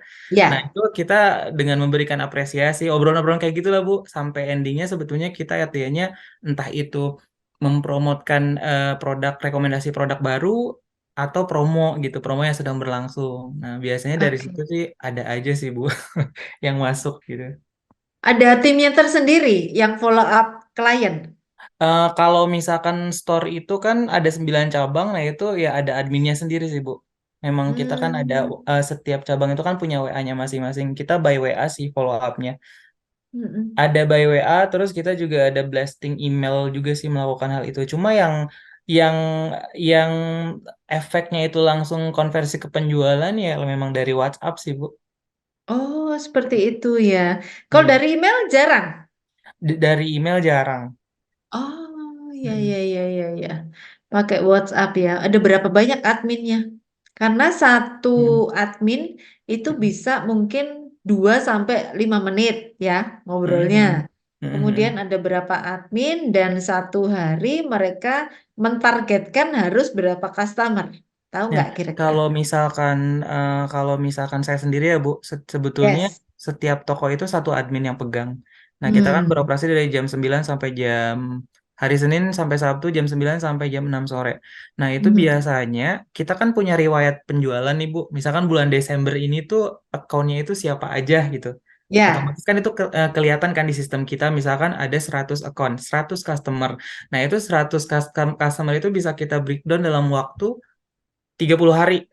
Nah Ya. itu kita dengan memberikan apresiasi, obrolan-obrolan kayak gitu lah Bu, sampai endingnya sebetulnya kita artinya entah itu mempromotkan produk, rekomendasi produk baru atau promo gitu, promo yang sedang berlangsung. Nah biasanya dari Oke. situ sih ada aja sih Bu yang masuk gitu. Ada timnya tersendiri yang follow up klien. Kalau misalkan store itu kan ada 9 cabang, nah itu ya ada adminnya sendiri sih, Bu. Memang kita kan ada Hmm. setiap cabang itu kan punya WA-nya masing-masing. Kita by WA sih follow up-nya. Mm-mm. Ada by WA, terus kita juga ada blasting email juga sih melakukan hal itu. Cuma yang yang efeknya itu langsung konversi ke penjualan ya memang dari WhatsApp sih, Bu. Oh, seperti itu ya. Kalau Iya. dari email jarang. Dari email jarang. Oh, ya, ya, Mm. ya, ya, ya. Pakai WhatsApp ya. Ada berapa banyak adminnya? Karena satu Mm. admin itu Mm. bisa mungkin 2 sampai 5 menit ya Mm. ngobrolnya. Mm. Kemudian ada berapa admin dan satu hari mereka mentargetkan harus berapa customer. Tahu Ya, nggak kira-kira? kalau misalkan saya sendiri ya Bu, sebetulnya Yes. setiap toko itu satu admin yang pegang. Nah, kita kan Hmm. beroperasi dari jam 9 sampai hari Senin sampai Sabtu jam 9 sampai jam 6 sore. Nah, itu Hmm. biasanya kita kan punya riwayat penjualan nih Bu. Misalkan bulan Desember ini tuh akunnya itu siapa aja gitu. Ya, Otomatis kan itu kelihatan kan di sistem kita, misalkan ada 100 akun, 100 customer. Nah, itu 100 customer itu bisa kita breakdown dalam waktu 30 hari,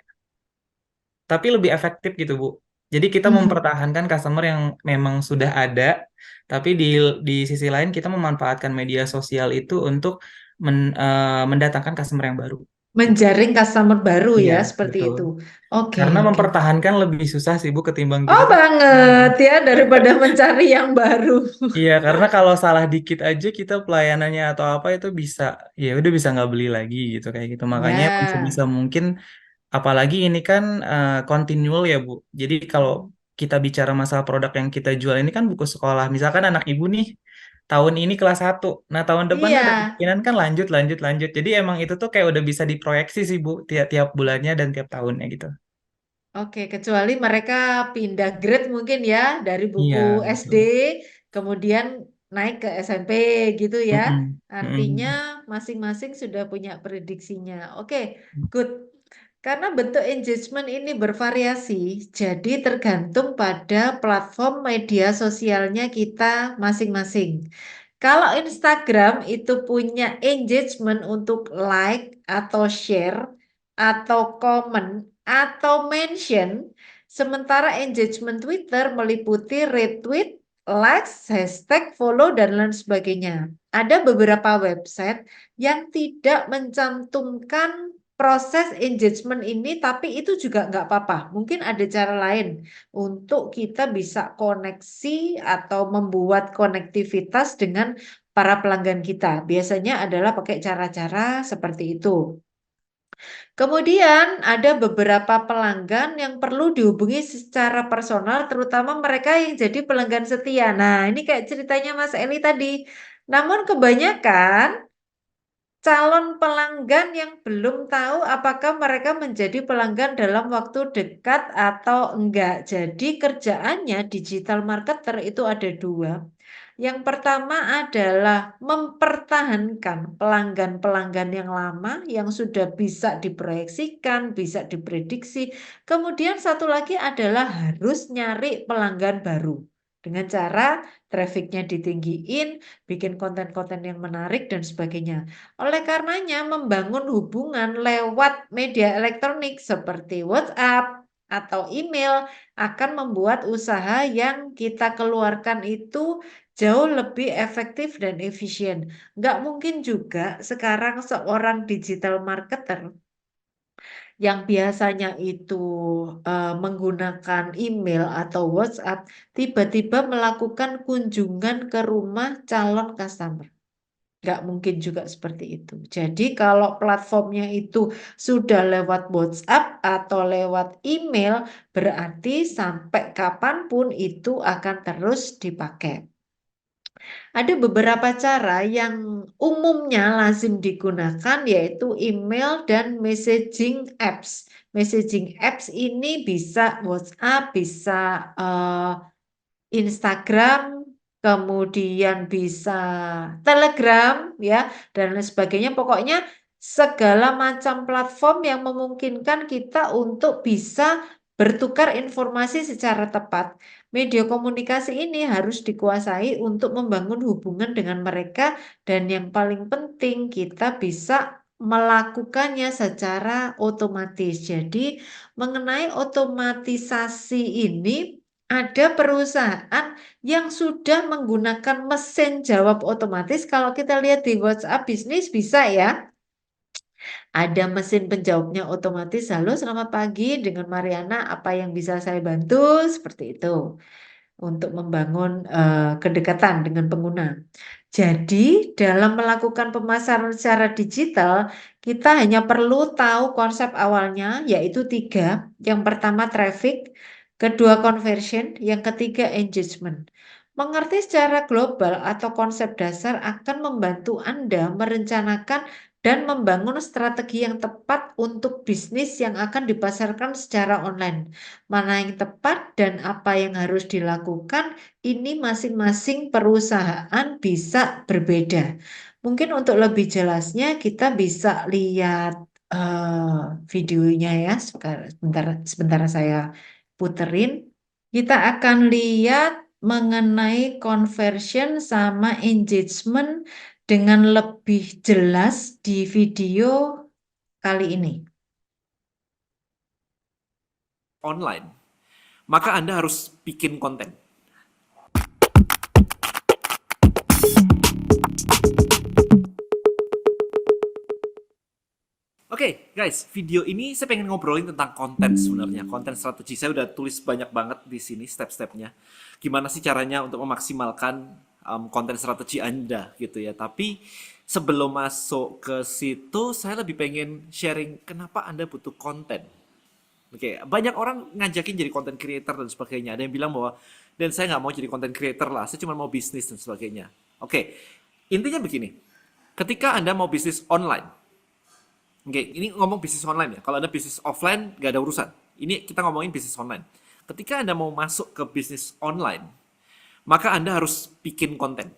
tapi lebih efektif gitu, Bu. Jadi kita Hmm. mempertahankan customer yang memang sudah ada, tapi di sisi lain kita memanfaatkan media sosial itu untuk mendatangkan customer yang baru. Gitu. Menjaring customer baru Iya, ya, seperti betul. itu. Oke, Karena oke. mempertahankan lebih susah sih, Bu, ketimbang kita Oh tuh. banget ya, daripada mencari yang baru. Iya, karena kalau salah dikit aja kita pelayanannya atau apa itu bisa, ya udah bisa nggak beli lagi gitu kayak gitu. Makanya Ya. sebisa mungkin, apalagi ini kan continual ya Bu. Jadi kalau kita bicara masalah produk yang kita jual ini kan buku sekolah. Misalkan anak ibu nih tahun ini kelas 1. Nah, tahun depan Iya. ada kemungkinan kan lanjut, lanjut, lanjut. Jadi emang itu tuh kayak udah bisa diproyeksi sih Bu, tiap-tiap bulannya dan tiap tahunnya gitu. Oke, kecuali mereka pindah grade mungkin ya dari buku Iya, SD betul. kemudian naik ke SMP gitu ya. Mm-mm. Artinya Mm-mm. masing-masing sudah punya prediksinya. Oke, good. Karena bentuk engagement ini bervariasi, jadi tergantung pada platform media sosialnya kita masing-masing. Kalau Instagram itu punya engagement untuk like atau share atau comment atau mention, sementara engagement Twitter meliputi retweet, likes, hashtag, follow, dan lain sebagainya. Ada beberapa website yang tidak mencantumkan proses engagement ini, tapi itu juga nggak apa-apa. Mungkin ada cara lain untuk kita bisa koneksi atau membuat konektivitas dengan para pelanggan kita. Biasanya adalah pakai cara-cara seperti itu. Kemudian ada beberapa pelanggan yang perlu dihubungi secara personal, terutama mereka yang jadi pelanggan setia. Nah, ini kayak ceritanya Mas Eli tadi. Namun kebanyakan calon pelanggan yang belum tahu apakah mereka menjadi pelanggan dalam waktu dekat atau enggak. Jadi kerjaannya digital marketer itu ada dua. Yang pertama adalah mempertahankan pelanggan-pelanggan yang lama yang sudah bisa diproyeksikan, bisa diprediksi. Kemudian satu lagi adalah harus nyari pelanggan baru dengan cara trafficnya ditinggiin, bikin konten-konten yang menarik dan sebagainya. Oleh karenanya membangun hubungan lewat media elektronik seperti WhatsApp atau email akan membuat usaha yang kita keluarkan itu jauh lebih efektif dan efisien. Nggak mungkin juga sekarang seorang digital marketer yang biasanya itu menggunakan email atau WhatsApp tiba-tiba melakukan kunjungan ke rumah calon customer. Nggak mungkin juga seperti itu. Jadi kalau platformnya itu sudah lewat WhatsApp atau lewat email, berarti sampai kapanpun itu akan terus dipakai. Ada beberapa cara yang umumnya lazim digunakan yaitu email dan messaging apps. Messaging apps ini bisa WhatsApp, bisa Instagram, kemudian bisa Telegram ya dan lain sebagainya. Pokoknya segala macam platform yang memungkinkan kita untuk bisa bertukar informasi secara tepat. Media komunikasi ini harus dikuasai untuk membangun hubungan dengan mereka dan yang paling penting kita bisa melakukannya secara otomatis. Jadi mengenai otomatisasi ini ada perusahaan yang sudah menggunakan mesin jawab otomatis. Kalau kita lihat di WhatsApp bisnis bisa ya. Ada mesin penjawabnya otomatis. Halo, selamat pagi dengan Mariana. Apa yang bisa saya bantu? Seperti itu. Untuk membangun kedekatan dengan pengguna. Jadi, dalam melakukan pemasaran secara digital, kita hanya perlu tahu konsep awalnya, yaitu 3. Yang pertama traffic, kedua conversion, yang ketiga engagement. Mengerti secara global atau konsep dasar akan membantu Anda merencanakan dan membangun strategi yang tepat untuk bisnis yang akan dipasarkan secara online. Mana yang tepat dan apa yang harus dilakukan, ini masing-masing perusahaan bisa berbeda. Mungkin untuk lebih jelasnya kita bisa lihat videonya ya. Sebentar saya puterin. Kita akan lihat mengenai conversion sama engagement dengan lebih jelas di video kali ini. online, maka Anda harus bikin konten. Oke, guys, video ini saya pengen ngobrolin tentang konten sebenarnya, konten strategi. Saya udah tulis banyak banget di sini step-stepnya. Gimana sih caranya untuk memaksimalkan konten strategi Anda gitu ya. Tapi sebelum masuk ke situ, saya lebih pengen sharing kenapa Anda butuh konten. Oke, banyak orang ngajakin jadi content creator dan sebagainya. Ada yang bilang bahwa, dan saya nggak mau jadi content creator lah, saya cuma mau bisnis dan sebagainya. Oke, intinya begini. Ketika Anda mau bisnis online, oke, ini ngomong bisnis online ya. Kalau Anda bisnis offline, nggak ada urusan. Ini kita ngomongin bisnis online. Ketika Anda mau masuk ke bisnis online, maka Anda harus bikin konten.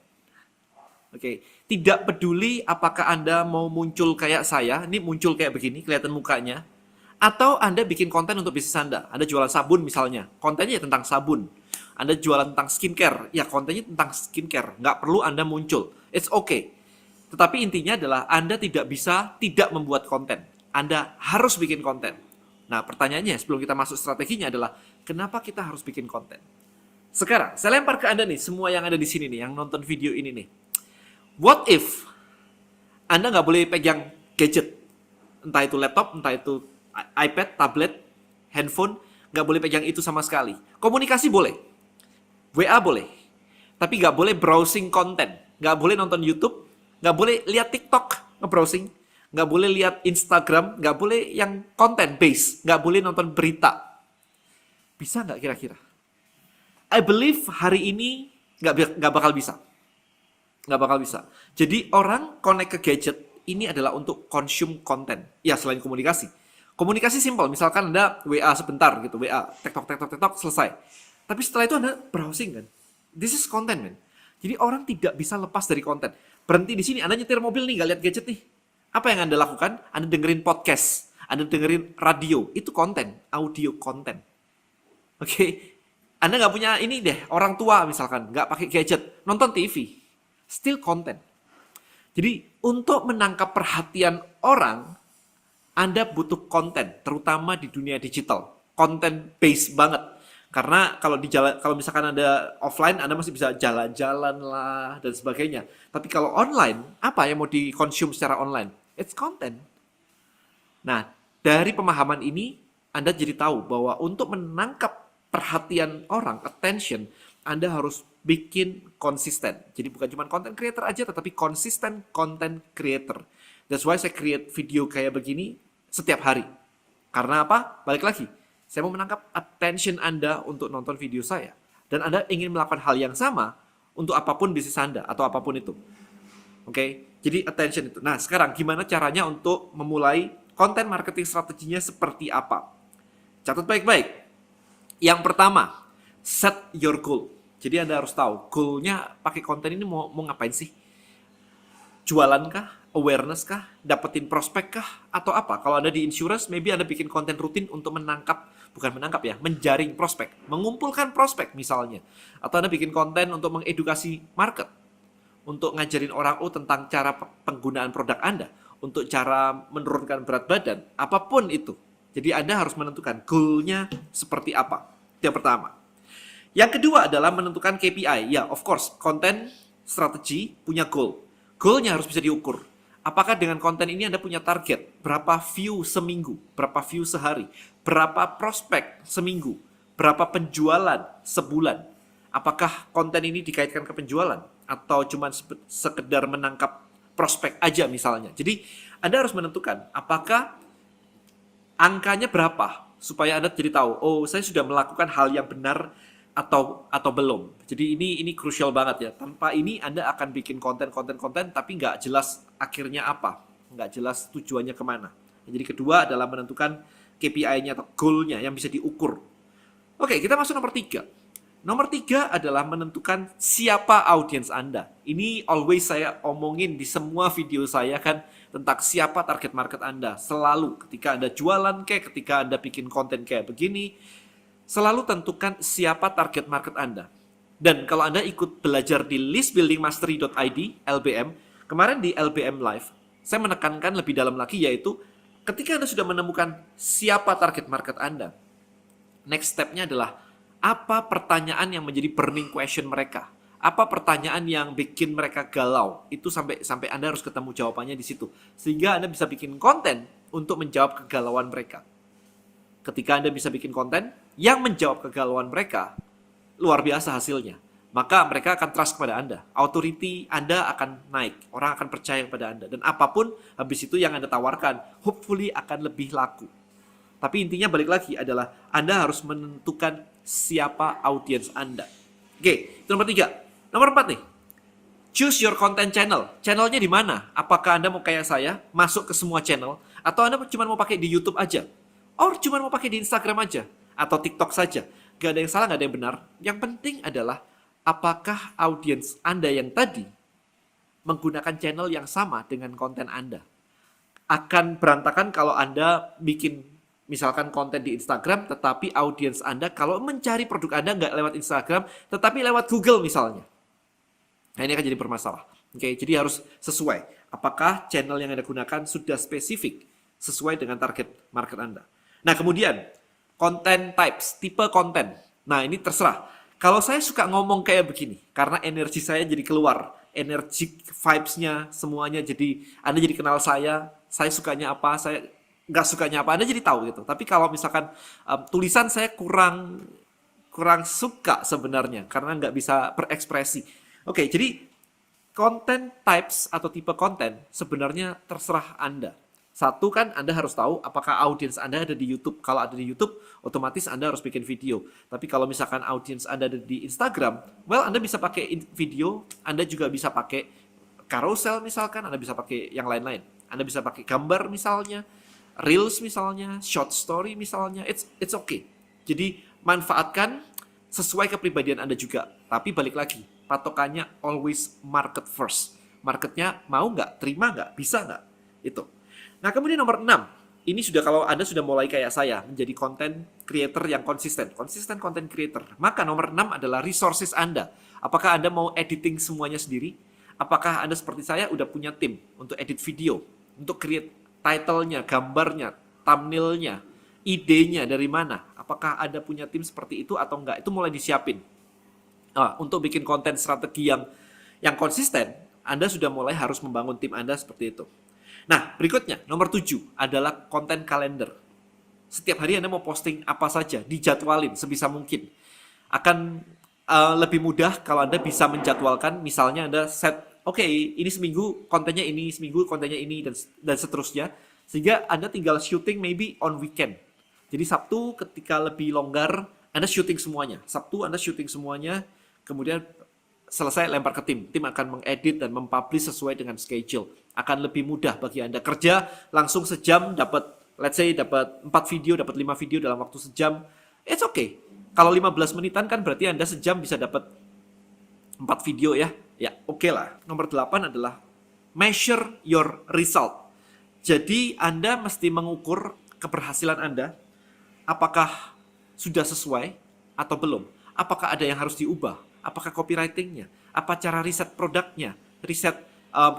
Oke, tidak peduli apakah Anda mau muncul kayak saya, ini muncul kayak begini, kelihatan mukanya, atau Anda bikin konten untuk bisnis Anda. Anda jualan sabun misalnya, kontennya ya tentang sabun. Anda jualan tentang skincare, ya kontennya tentang skincare. Nggak perlu Anda muncul. It's okay. Tetapi intinya adalah Anda tidak bisa tidak membuat konten. Anda harus bikin konten. Nah, pertanyaannya sebelum kita masuk strateginya adalah, kenapa kita harus bikin konten? Sekarang, saya lempar ke Anda nih, semua yang ada di sini nih, yang nonton video ini nih. What if Anda nggak boleh pegang gadget? Entah itu laptop, entah itu iPad, tablet, handphone, nggak boleh pegang itu sama sekali. Komunikasi boleh, WA boleh, tapi nggak boleh browsing konten, nggak boleh nonton YouTube, nggak boleh lihat TikTok nge-browsing, nggak boleh lihat Instagram, nggak boleh yang konten base, nggak boleh nonton berita. Bisa nggak kira-kira? I believe hari ini nggak bakal bisa. Nggak bakal bisa. Jadi orang connect ke gadget ini adalah untuk consume konten. Ya, selain komunikasi. Komunikasi simpel, misalkan Anda WA sebentar gitu, WA, tektok, selesai. Tapi setelah itu Anda browsing kan. This is content, man. Jadi orang tidak bisa lepas dari konten. Berhenti di sini, Anda nyetir mobil nih, nggak lihat gadget nih. Apa yang Anda lakukan? Anda dengerin podcast, Anda dengerin radio, itu konten, audio konten. Oke, Anda nggak punya ini deh, orang tua misalkan, nggak pakai gadget, nonton TV, still konten. Jadi untuk menangkap perhatian orang, Anda butuh konten, terutama di dunia digital, konten base banget. Karena kalau misalkan Anda offline, Anda masih bisa jalan-jalan lah dan sebagainya. Tapi kalau online, apa yang mau dikonsum secara online? It's content. Nah, dari pemahaman ini, Anda jadi tahu bahwa untuk menangkap perhatian orang, attention, Anda harus bikin konsisten. Jadi bukan cuma content creator aja, tetapi konsisten content creator. That's why saya create video kayak begini setiap hari. Karena apa? Balik lagi. Saya mau menangkap attention Anda untuk nonton video saya. Dan Anda ingin melakukan hal yang sama untuk apapun bisnis Anda atau apapun itu. Oke? Jadi attention itu. Nah, sekarang gimana caranya untuk memulai konten marketing strateginya seperti apa? Catat baik-baik. Yang pertama, set your goal. Jadi Anda harus tahu, goal-nya pakai konten ini mau ngapain sih? Jualan kah? Awareness kah? Dapetin prospek kah? Atau apa? Kalau Anda di insurance, maybe Anda bikin konten rutin untuk menjaring prospek, mengumpulkan prospek misalnya. Atau Anda bikin konten untuk mengedukasi market, untuk ngajarin orang tentang cara penggunaan produk Anda, untuk cara menurunkan berat badan, apapun itu. Jadi Anda harus menentukan goal-nya seperti apa. Itu yang pertama. Yang kedua adalah menentukan KPI. Ya, of course, konten strategi punya goal. Goal-nya harus bisa diukur. Apakah dengan konten ini Anda punya target? Berapa view seminggu? Berapa view sehari? Berapa prospek seminggu? Berapa penjualan sebulan? Apakah konten ini dikaitkan ke penjualan? Atau cuma sekedar menangkap prospek aja misalnya? Jadi Anda harus menentukan apakah angkanya berapa supaya Anda jadi tahu, oh saya sudah melakukan hal yang benar atau belum. Jadi ini krusial banget ya. Tanpa ini Anda akan bikin konten tapi nggak jelas akhirnya apa, nggak jelas tujuannya kemana. Jadi kedua adalah menentukan KPI-nya atau goal-nya yang bisa diukur. Oke, kita masuk nomor 3. Nomor 3 adalah menentukan siapa audiens Anda. Ini always saya omongin di semua video saya kan, tentang siapa target market Anda. Selalu ketika Anda jualan kayak, ketika Anda bikin konten kayak begini, selalu tentukan siapa target market Anda. Dan kalau Anda ikut belajar di listbuildingmastery.id, LBM, kemarin di LBM Live, saya menekankan lebih dalam lagi, yaitu ketika Anda sudah menemukan siapa target market Anda, next step-nya adalah apa pertanyaan yang menjadi burning question mereka. Apa pertanyaan yang bikin mereka galau. Itu sampai Anda harus ketemu jawabannya di situ. Sehingga Anda bisa bikin konten untuk menjawab kegalauan mereka. Ketika Anda bisa bikin konten yang menjawab kegalauan mereka, luar biasa hasilnya. Maka mereka akan trust kepada Anda. Authority Anda akan naik. Orang akan percaya kepada Anda. Dan apapun habis itu yang Anda tawarkan, hopefully akan lebih laku. Tapi intinya balik lagi adalah Anda harus menentukan siapa audiens Anda. Oke, itu nomor 3. Nomor 4 nih. Choose your content channel. Channelnya di mana? Apakah Anda mau kayak saya, masuk ke semua channel? Atau Anda cuma mau pakai di YouTube aja? Or cuma mau pakai di Instagram aja? Atau TikTok saja? Gak ada yang salah, gak ada yang benar. Yang penting adalah apakah audiens Anda yang tadi menggunakan channel yang sama dengan konten Anda. Akan berantakan kalau Anda bikin misalkan konten di Instagram, tetapi audiens Anda kalau mencari produk Anda nggak lewat Instagram, tetapi lewat Google misalnya. Nah, ini akan jadi bermasalah. Oke, jadi harus sesuai. Apakah channel yang Anda gunakan sudah spesifik sesuai dengan target market Anda. Nah, kemudian content types, tipe konten. Nah, ini terserah. Kalau saya suka ngomong kayak begini, karena energi saya jadi keluar, energi vibes-nya semuanya jadi, Anda jadi kenal saya sukanya apa, saya nggak sukanya apa, Anda jadi tahu gitu. Tapi kalau misalkan tulisan saya kurang suka sebenarnya, karena nggak bisa berekspresi. Oke, jadi content types atau tipe konten sebenarnya terserah Anda. Satu kan Anda harus tahu apakah audiens Anda ada di YouTube. Kalau ada di YouTube, otomatis Anda harus bikin video. Tapi kalau misalkan audiens Anda ada di Instagram, well Anda bisa pakai video, Anda juga bisa pakai carousel misalkan, Anda bisa pakai yang lain-lain. Anda bisa pakai gambar misalnya, Reels misalnya, short story misalnya, it's okay. Jadi manfaatkan sesuai kepribadian Anda juga. Tapi balik lagi, patokannya always market first. Marketnya mau nggak, terima nggak, bisa nggak, itu. Nah kemudian nomor 6, ini sudah kalau Anda sudah mulai kayak saya, menjadi content creator yang konsisten content creator. Maka nomor 6 adalah resources Anda. Apakah Anda mau editing semuanya sendiri? Apakah Anda seperti saya udah punya tim untuk edit video, untuk create title-nya, gambarnya, thumbnail-nya, idenya dari mana? Apakah Anda punya tim seperti itu atau enggak? Itu mulai disiapin. Nah, untuk bikin konten strategi yang konsisten, Anda sudah mulai harus membangun tim Anda seperti itu. Nah, berikutnya, nomor 7 adalah konten kalender. Setiap hari Anda mau posting apa saja, dijadwalin sebisa mungkin. Akan lebih mudah kalau Anda bisa menjadwalkan, misalnya Anda set, oke, ini seminggu kontennya ini, seminggu kontennya ini, dan seterusnya. Sehingga Anda tinggal syuting maybe on weekend. Jadi Sabtu ketika lebih longgar, Anda syuting semuanya. Sabtu Anda syuting semuanya, kemudian selesai lempar ke tim. Tim akan mengedit dan mempublish sesuai dengan schedule. Akan lebih mudah bagi Anda kerja langsung sejam dapat, let's say dapat 4 video, dapat 5 video dalam waktu sejam. It's okay. Kalau 15 menitan kan berarti Anda sejam bisa dapat 4 video ya. Ya, oke lah. Nomor 8 adalah measure your result. Jadi Anda mesti mengukur keberhasilan Anda. Apakah sudah sesuai atau belum? Apakah ada yang harus diubah? Apakah copywriting-nya? Apa cara riset produknya? Riset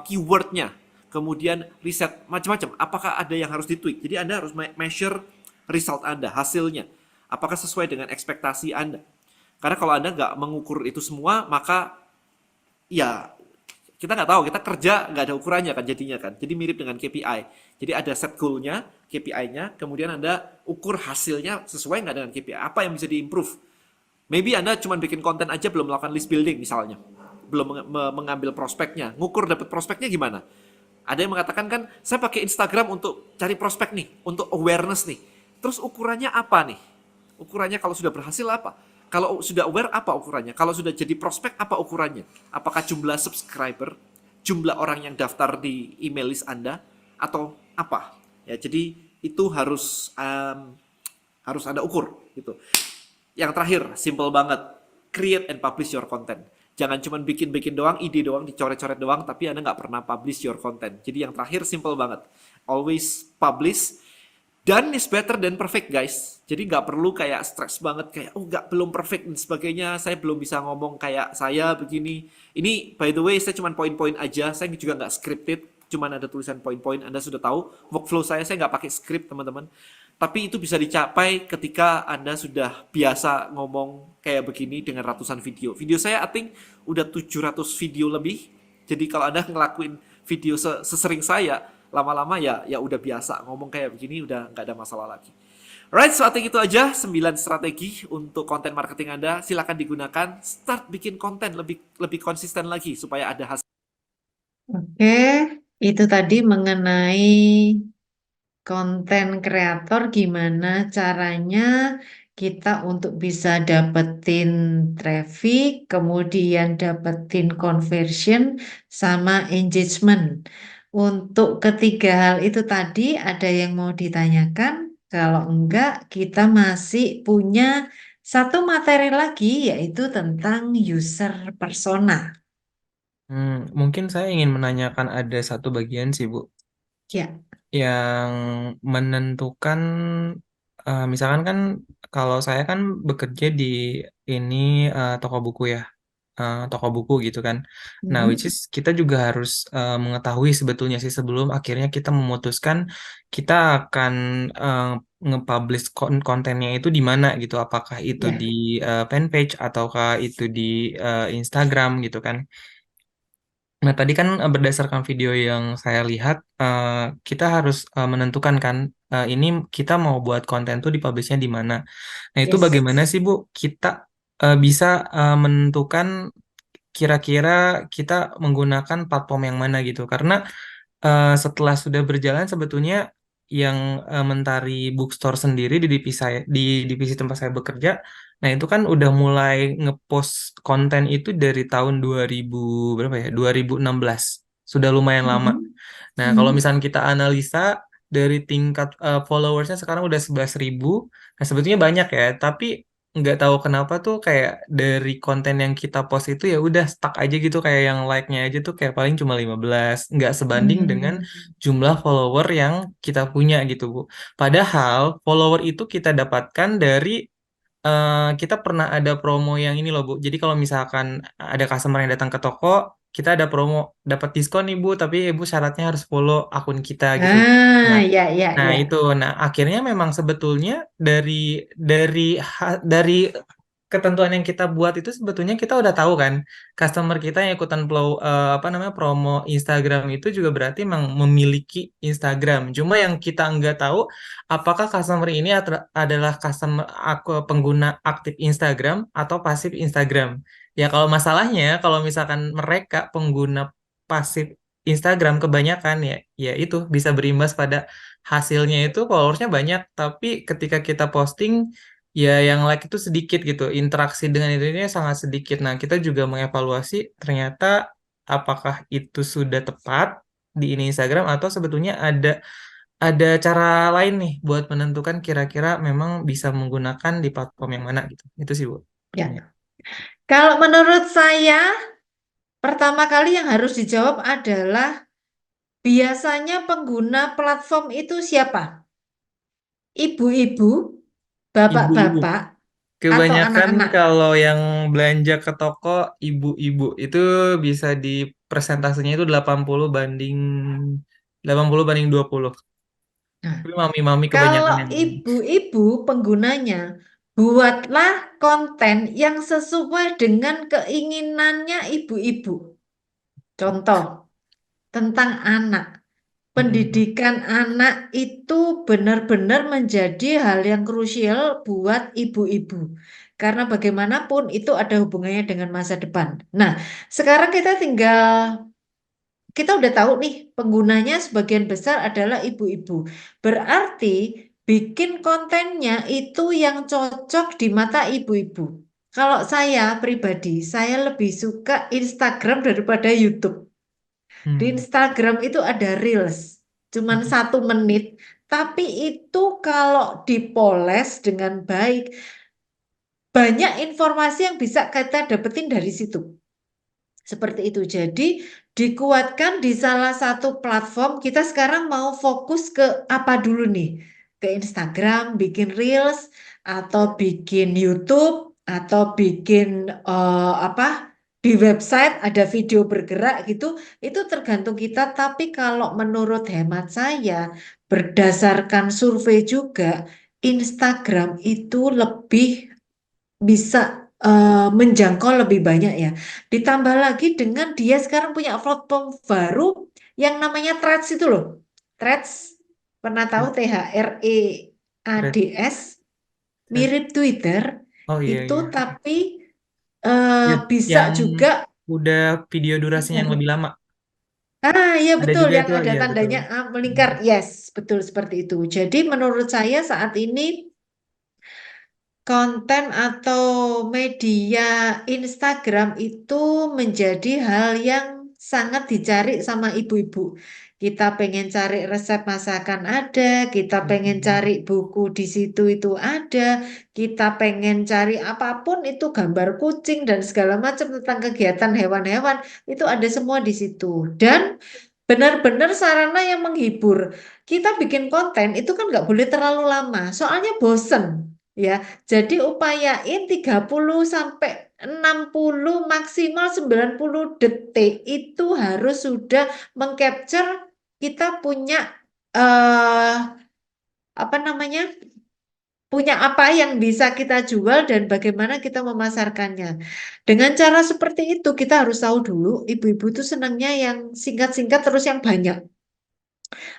keyword-nya? Kemudian riset macam-macam. Apakah ada yang harus ditweak? Jadi Anda harus measure result Anda, hasilnya. Apakah sesuai dengan ekspektasi Anda? Karena kalau Anda nggak mengukur itu semua, maka ya kita nggak tahu, kita kerja nggak ada ukurannya kan jadinya kan. Jadi mirip dengan KPI. Jadi ada set goal-nya, KPI-nya, kemudian Anda ukur hasilnya sesuai nggak dengan KPI. Apa yang bisa diimprove? Maybe Anda cuma bikin konten aja, belum melakukan list building misalnya. Belum mengambil prospeknya. Ngukur dapat prospeknya gimana? Ada yang mengatakan kan, saya pakai Instagram untuk cari prospek nih, untuk awareness nih. Terus ukurannya apa nih? Ukurannya kalau sudah berhasil apa? Kalau sudah aware apa ukurannya? Kalau sudah jadi prospek apa ukurannya? Apakah jumlah subscriber, jumlah orang yang daftar di email list Anda, atau apa? Ya, jadi itu harus ada ukur gitu. Yang terakhir, simple banget. Create and publish your content. Jangan cuma bikin-bikin doang, ide doang, dicoret-coret doang, tapi Anda nggak pernah publish your content. Jadi yang terakhir simple banget. Always publish. Done is better than perfect, guys. Jadi nggak perlu kayak stres banget, kayak belum perfect dan sebagainya, saya belum bisa ngomong kayak saya begini. Ini by the way, saya cuma poin-poin aja, saya juga nggak scripted, cuma ada tulisan poin-poin. Anda sudah tahu workflow saya nggak pakai script, teman-teman. Tapi itu bisa dicapai ketika Anda sudah biasa ngomong kayak begini dengan ratusan video. Video saya I think udah 700 video lebih. Jadi kalau Anda ngelakuin video sesering saya, lama-lama ya udah biasa ngomong kayak begini, udah nggak ada masalah lagi. Alright, so I think itu aja 9 strategi untuk konten marketing Anda. Silakan digunakan, start bikin konten lebih konsisten lagi supaya ada hasil. Oke, itu tadi mengenai konten kreator, gimana caranya kita untuk bisa dapetin traffic, kemudian dapetin conversion, sama engagement. Untuk ketiga hal itu tadi, ada yang mau ditanyakan? Kalau enggak, kita masih punya satu materi lagi, yaitu tentang user persona. Mungkin saya ingin menanyakan ada satu bagian sih, Bu, Ya, yang menentukan, misalkan kan kalau saya kan bekerja di ini toko buku ya, toko buku gitu kan. Nah, which is kita juga harus mengetahui sebetulnya sih sebelum akhirnya kita memutuskan kita akan eh, nge-publish kontennya itu di mana gitu. Apakah itu ya, di fanpage ataukah itu di Instagram gitu kan. Nah, tadi kan berdasarkan video yang saya lihat, kita harus menentukan kan, ini kita mau buat konten tuh dipublishnya di mana. Nah, itu yes. bagaimana sih, Bu, kita bisa menentukan kira-kira kita menggunakan platform yang mana gitu. Karena setelah sudah berjalan sebetulnya yang Mentari Bookstore sendiri di divisi tempat saya bekerja, nah itu kan udah mulai ngepost konten itu dari tahun 2000 berapa ya? 2016. Sudah lumayan lama. Nah, kalau misalnya kita analisa dari tingkat followersnya sekarang udah 11.000. Nah, sebetulnya banyak ya, tapi nggak tahu kenapa tuh kayak dari konten yang kita post itu ya udah stuck aja gitu, kayak yang like-nya aja tuh kayak paling cuma 15, nggak sebanding dengan jumlah follower yang kita punya gitu, Bu. Padahal follower itu kita dapatkan dari kita pernah ada promo yang ini loh, Bu. Jadi kalau misalkan ada customer yang datang ke toko, kita ada promo dapat diskon nih, Bu, tapi Ibu syaratnya harus follow akun kita gitu. Nah, Ya, ya, nah ya. itu. Nah, akhirnya memang sebetulnya dari ketentuan yang kita buat itu sebetulnya kita udah tahu kan, customer kita yang ikutan apa namanya promo Instagram itu juga berarti memang memiliki Instagram. Cuma yang kita nggak tahu apakah customer ini adalah pengguna aktif Instagram atau pasif Instagram. Ya kalau masalahnya kalau misalkan mereka pengguna pasif Instagram kebanyakan ya itu bisa berimbas pada hasilnya itu followersnya banyak, tapi ketika kita posting ya yang like itu sedikit gitu, interaksi dengan itu sangat sedikit. Nah, kita juga mengevaluasi ternyata apakah itu sudah tepat di ini Instagram atau sebetulnya ada cara lain nih buat menentukan kira-kira memang bisa menggunakan di platform yang mana gitu. Itu sih, Bu. Ya. Kalau menurut saya, pertama kali yang harus dijawab adalah biasanya pengguna platform itu siapa? Ibu-ibu, Ibu-ibu. bapak-bapak, atau Kebanyakan anak-anak? kalau yang belanja ke toko ibu-ibu itu bisa di presentasinya itu 80 banding 20. Nah, Tapi mami-mami kebanyakan kalau yang ibu-ibu penggunanya, buatlah konten yang sesuai dengan keinginannya ibu-ibu. Contoh, tentang anak. Pendidikan anak itu benar-benar menjadi hal yang krusial buat ibu-ibu. Karena bagaimanapun itu ada hubungannya dengan masa depan. Nah, sekarang kita udah tahu nih penggunanya sebagian besar adalah ibu-ibu. Berarti bikin kontennya itu yang cocok di mata ibu-ibu. Kalau saya pribadi, saya lebih suka Instagram daripada YouTube. Di Hmm. Instagram itu ada Reels, cuman 1 menit, tapi itu kalau dipoles dengan baik, banyak informasi yang bisa kita dapetin dari situ. Seperti itu. Jadi dikuatkan di salah satu platform. Kita sekarang mau fokus ke apa dulu nih? Ke Instagram, bikin Reels, atau bikin YouTube, atau bikin apa di website ada video bergerak gitu. Itu tergantung kita. Tapi kalau menurut hemat saya, berdasarkan survei juga, Instagram itu lebih bisa menjangkau lebih banyak ya. Ditambah lagi dengan dia sekarang punya platform baru yang namanya Threads itu loh. Threads, pernah tahu Thread. THREADS, Thread. mirip Twitter Oh iya itu, iya. tapi Ya, bisa yang juga. udah video durasinya yang lebih lama. Ya Ada betul, juga yang itu, ada iya betul. tandanya melingkar. Yes, betul seperti itu. Jadi menurut saya saat ini konten atau media Instagram itu menjadi hal yang sangat dicari sama ibu-ibu. Kita pengen cari resep masakan ada, kita pengen cari buku di situ itu ada, kita pengen cari apapun itu gambar kucing dan segala macam tentang kegiatan hewan-hewan itu ada semua di situ. Dan benar-benar sarana yang menghibur. Kita bikin konten itu kan nggak boleh terlalu lama, soalnya bosen. Ya, jadi upayain 30 sampai 60 maksimal 90 detik itu harus sudah mengcapture kita punya eh apa namanya? Punya apa yang bisa kita jual dan bagaimana kita memasarkannya. Dengan cara seperti itu kita harus tahu dulu ibu-ibu itu senangnya yang singkat-singkat terus yang banyak.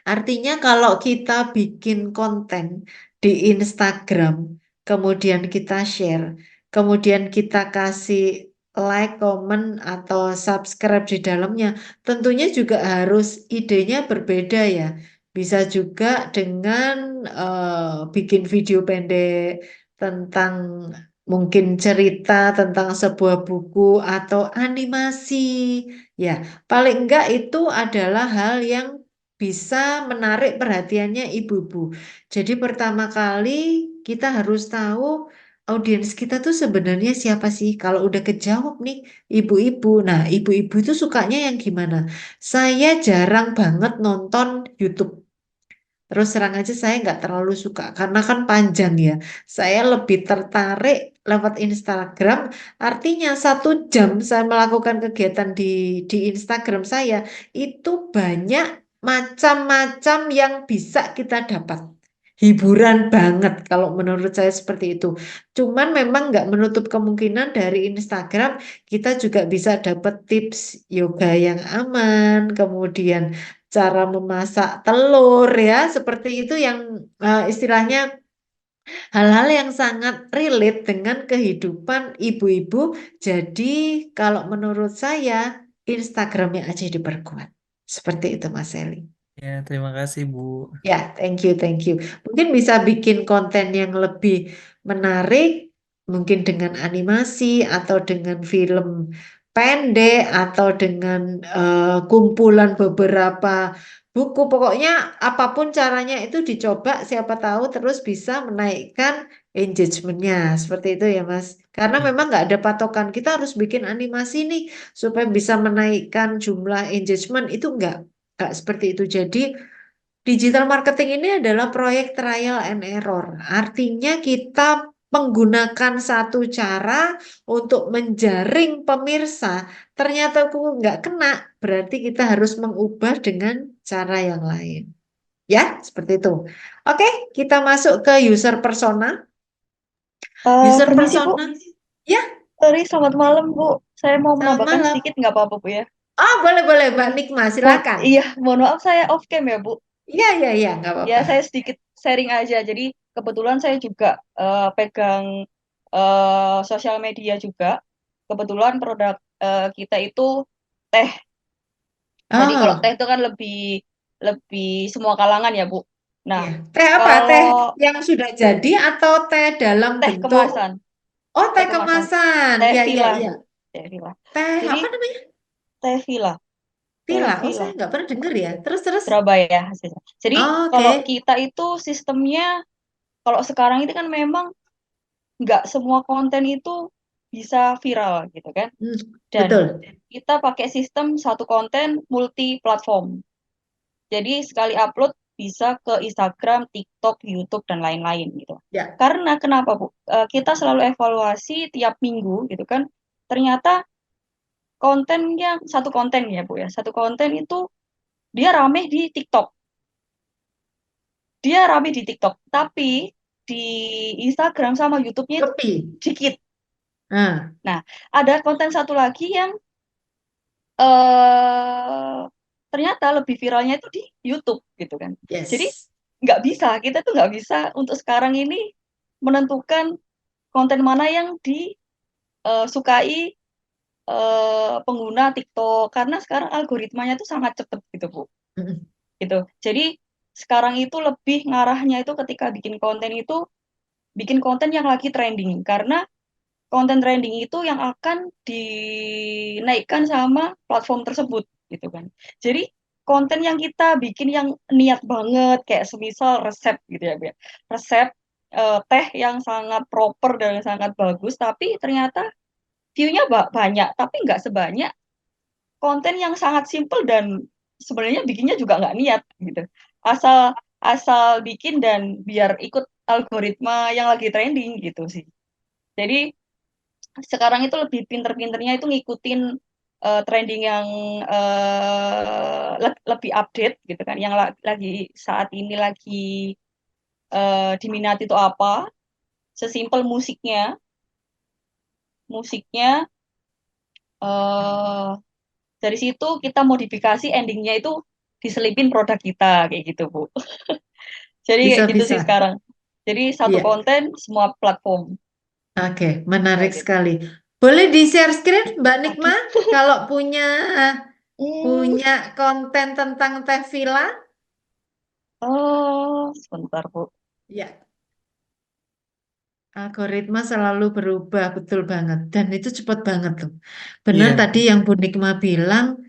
Artinya kalau kita bikin konten di Instagram, kemudian kita share, kemudian kita kasih like, comment, atau subscribe di dalamnya, tentunya juga harus idenya berbeda ya. Bisa juga dengan bikin video pendek tentang mungkin cerita tentang sebuah buku atau animasi. Ya, paling enggak itu adalah hal yang bisa menarik perhatiannya ibu-ibu. Jadi pertama kali kita harus tahu audiens kita tuh sebenarnya siapa sih? Kalau udah kejawab nih ibu-ibu. Nah, ibu-ibu itu sukanya yang gimana? Saya jarang banget nonton YouTube. Terus terang aja saya nggak terlalu suka karena kan panjang ya. Saya lebih tertarik lewat Instagram. Artinya 1 jam saya melakukan kegiatan di Instagram saya itu banyak macam-macam yang bisa kita dapat. Hiburan banget kalau menurut saya seperti itu. Cuman memang nggak menutup kemungkinan dari Instagram kita juga bisa dapat tips yoga yang aman, kemudian cara memasak telur ya, seperti itu yang istilahnya hal-hal yang sangat relate dengan kehidupan ibu-ibu. Jadi kalau menurut saya Instagramnya aja diperkuat. Seperti itu Mas Eli. Ya, terima kasih Bu. Ya, thank you, thank you. Mungkin bisa bikin konten yang lebih menarik, mungkin dengan animasi atau dengan film pendek atau dengan kumpulan beberapa buku. Pokoknya apapun caranya itu dicoba, siapa tahu terus bisa menaikkan engagementnya. Seperti itu ya, Mas. Karena memang nggak ada patokan. Kita harus bikin animasi nih supaya bisa menaikkan jumlah engagement. Itu nggak seperti itu. Jadi digital marketing ini adalah proyek trial and error. Artinya kita menggunakan satu cara untuk menjaring pemirsa. Ternyata aku nggak kena, berarti kita harus mengubah dengan cara yang lain. Ya, seperti itu. Oke, kita masuk ke user persona. User Permisi Bu, persona, ya, sorry selamat malam Bu. Saya mau selamat menambahkan malam. sedikit nggak apa-apa Bu ya? Boleh, Mbak Nikma, silakan. Iya, mohon maaf saya off cam ya Bu. Iya, nggak Ya apa-apa. saya sedikit sharing aja. Jadi kebetulan saya juga pegang sosial media juga. Kebetulan produk kita itu teh. Jadi kalau Oh, teh itu kan lebih lebih semua kalangan ya Bu. Nah, iya. Teh apa? Teh kalau yang sudah jadi atau teh dalam teh bentuk? kemasan, Oh, teh teh kemasan, kemasan. teh Iya, iya, villa, iya. teh villa. Teh Jadi apa namanya? teh villa, teh Villa. Oh, villa, saya nggak pernah dengar ya. Terus. Surabaya hasilnya. Jadi Oh, kalau oke. kita itu sistemnya, kalau sekarang itu kan memang nggak semua konten itu bisa viral gitu kan. Hmm, Dan betul. kita pakai sistem satu konten multi platform. Jadi sekali upload bisa ke Instagram, TikTok, YouTube dan lain-lain gitu. Ya. Karena kenapa Bu? Kita selalu evaluasi tiap minggu gitu kan. Ternyata konten yang satu konten ya Bu ya. Satu konten itu dia rame di TikTok. Dia rame di TikTok, tapi di Instagram sama YouTube-nya itu Sepi. dikit. Ah, Nah, ada konten satu lagi yang eh ternyata lebih viralnya itu di YouTube gitu kan. Jadi yes. nggak bisa, kita tuh nggak bisa untuk sekarang ini menentukan konten mana yang disukai pengguna TikTok karena sekarang algoritmanya tuh sangat cepet gitu Bu. Mm-mm. Gitu. Jadi sekarang itu lebih ngarahnya itu ketika bikin konten yang lagi trending karena konten trending itu yang akan dinaikkan sama platform tersebut gitu kan. Jadi konten yang kita bikin yang niat banget kayak semisal resep gitu ya, Bu ya. Resep teh yang sangat proper dan sangat bagus tapi ternyata view-nya banyak tapi nggak sebanyak konten yang sangat simple dan sebenarnya bikinnya juga nggak niat gitu. Asal asal bikin dan biar ikut algoritma yang lagi trending gitu sih. Jadi sekarang itu lebih pinter-pinternya itu ngikutin trending yang lebih update gitu kan, yang lagi saat ini lagi diminati itu apa, sesimpel musiknya eh dari situ kita modifikasi endingnya itu diselipin produk kita kayak gitu Bu. Jadi kayak gitu sih Bisa-bisa. sekarang. Jadi satu Iya. konten semua platform Oke, menarik kayak gitu. sekali. Boleh di-share screen, Mbak Nikma, Waduh. kalau punya Hmm. konten tentang teh villa? Oh, sebentar Bu. Ya. Algoritma selalu berubah, betul banget. Dan itu cepat banget tuh. Benar Iya. tadi yang Bu Nikma bilang,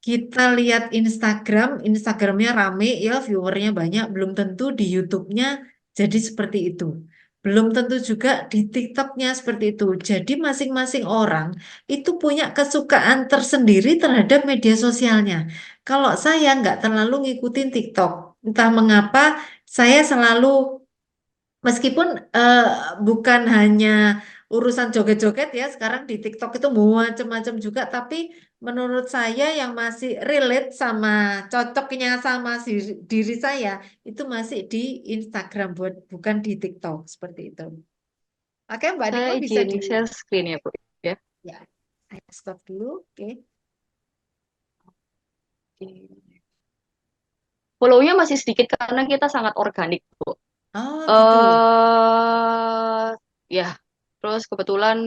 kita lihat Instagramnya rame ya, viewernya banyak. Belum tentu di YouTube-nya jadi seperti itu. Belum tentu juga di TikTok-nya seperti itu. Jadi masing-masing orang itu punya kesukaan tersendiri terhadap media sosialnya. Kalau saya nggak terlalu ngikutin TikTok, entah mengapa saya selalu meskipun bukan hanya urusan joget-joget ya, sekarang di TikTok itu macam-macam juga, tapi menurut saya yang masih relate sama cocoknya sama diri saya itu masih di Instagram, bukan di TikTok seperti itu. Oke, Mbak Saya Nikma bisa izin share screen ya, Bu. Ya. ya, saya stop dulu. Oke. Follow-nya masih sedikit karena kita sangat organik, Bu. Oh, gitu. Ya, terus kebetulan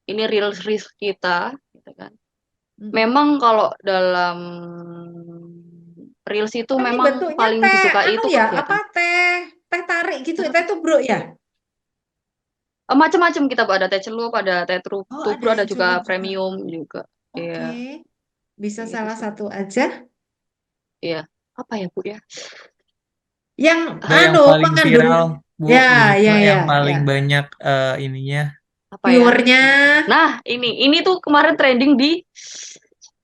ini reels kita, gitu kan. Memang kalau dalam reels itu Ini memang bentuknya paling teh, disukai anu itu ya, apa kegiatan. teh tarik gitu, teh tubruk ya? Macam-macam kita, Bu. Ada teh celup, ada teh Oh, ada tubruk, ada yang juga celup juga. premium juga. Oke, Iya, bisa kayak gitu salah sih. satu aja. Iya. Apa ya, Bu ya? Yang Nah, yang paling mengandung, viral, Bu, ya, Bu ya, Nikma, ya, yang ya. paling banyak ininya. Apa ya? Viewernya, Nah, ini tuh kemarin trending di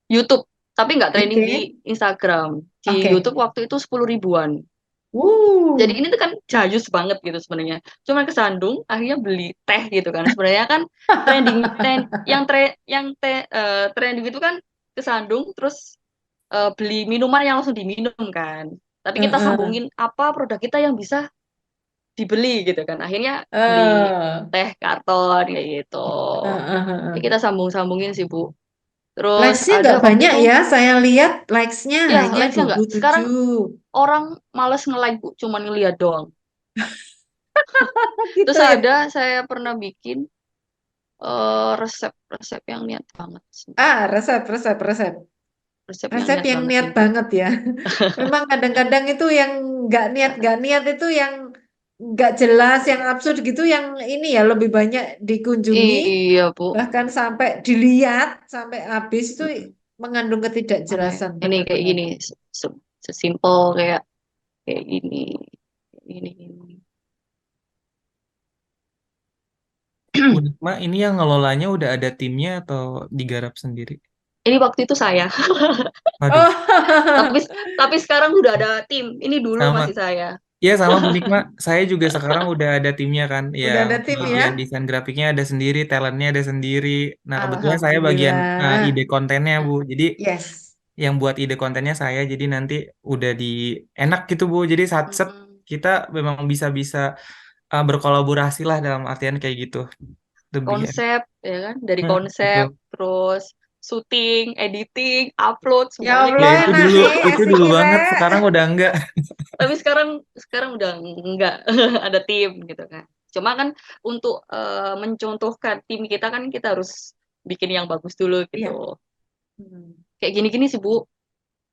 YouTube, tapi nggak trending di oke, Instagram. Di oke. YouTube waktu itu 10 ribuan. Jadi Wuh, ini tuh kan jayus banget gitu sebenarnya. Cuman kesandung, akhirnya beli teh gitu kan. Sebenarnya kan trending itu kan kesandung, terus beli minuman yang langsung diminum kan. Tapi kita Heeh. sambungin apa produk kita yang bisa dibeli gitu kan. Akhirnya beli Eh, teh karton kayak gitu. Jadi heeh. kita sambung-sambungin sih Bu. Terus Likes-nya ada nggak waktu banyak itu, ya, saya lihat likes-nya ya hanya like-nya nggak. Sekarang 27. orang males nge-like Bu, cuman ngeliat doang. Gitu Terus ya. saya pernah bikin resep-resep yang niat banget. Ah, resep. Resep yang Resep niat yang banget niat ini. banget ya. Memang kadang-kadang itu yang nggak niat itu yang nggak jelas, yang absurd gitu, yang ini ya lebih banyak dikunjungi, Iya, Bu. bahkan sampai dilihat sampai habis itu Mm-mm. mengandung Mana ya? ketidakjelasan Ini kayak benar-benar. gini, sesimpel kayak kayak gini, ini. Bu Nikma, ini yang ngelolanya udah ada timnya atau digarap sendiri? Ini waktu itu saya, Waduh, tapi Oh, tapi sekarang udah ada tim. Ini dulu sama. masih saya. Iya sama Bu Nikma, saya juga sekarang udah ada timnya kan, udah yang ada tim ya? bagian desain grafiknya ada sendiri, talentnya ada sendiri. Nah kebetulan saya bagian ide Alhamdulillah. kontennya Bu, jadi Yes. yang buat ide kontennya saya, jadi nanti udah di enak gitu Bu, jadi saat set Mm-mm. kita memang bisa-bisa berkolaborasi lah dalam artian kayak gitu, lebih enak. Konsep ya kan, dari konsep Betul. terus syuting, editing, upload Ya semuanya Ya Allah, kita. enak itu asik dulu kira. banget, sekarang udah enggak. Tapi sekarang udah enggak ada tim gitu kan. Cuma kan untuk mencontohkan tim kita kan kita harus bikin yang bagus dulu gitu. Iya. Hmm. Kayak gini-gini sih Bu.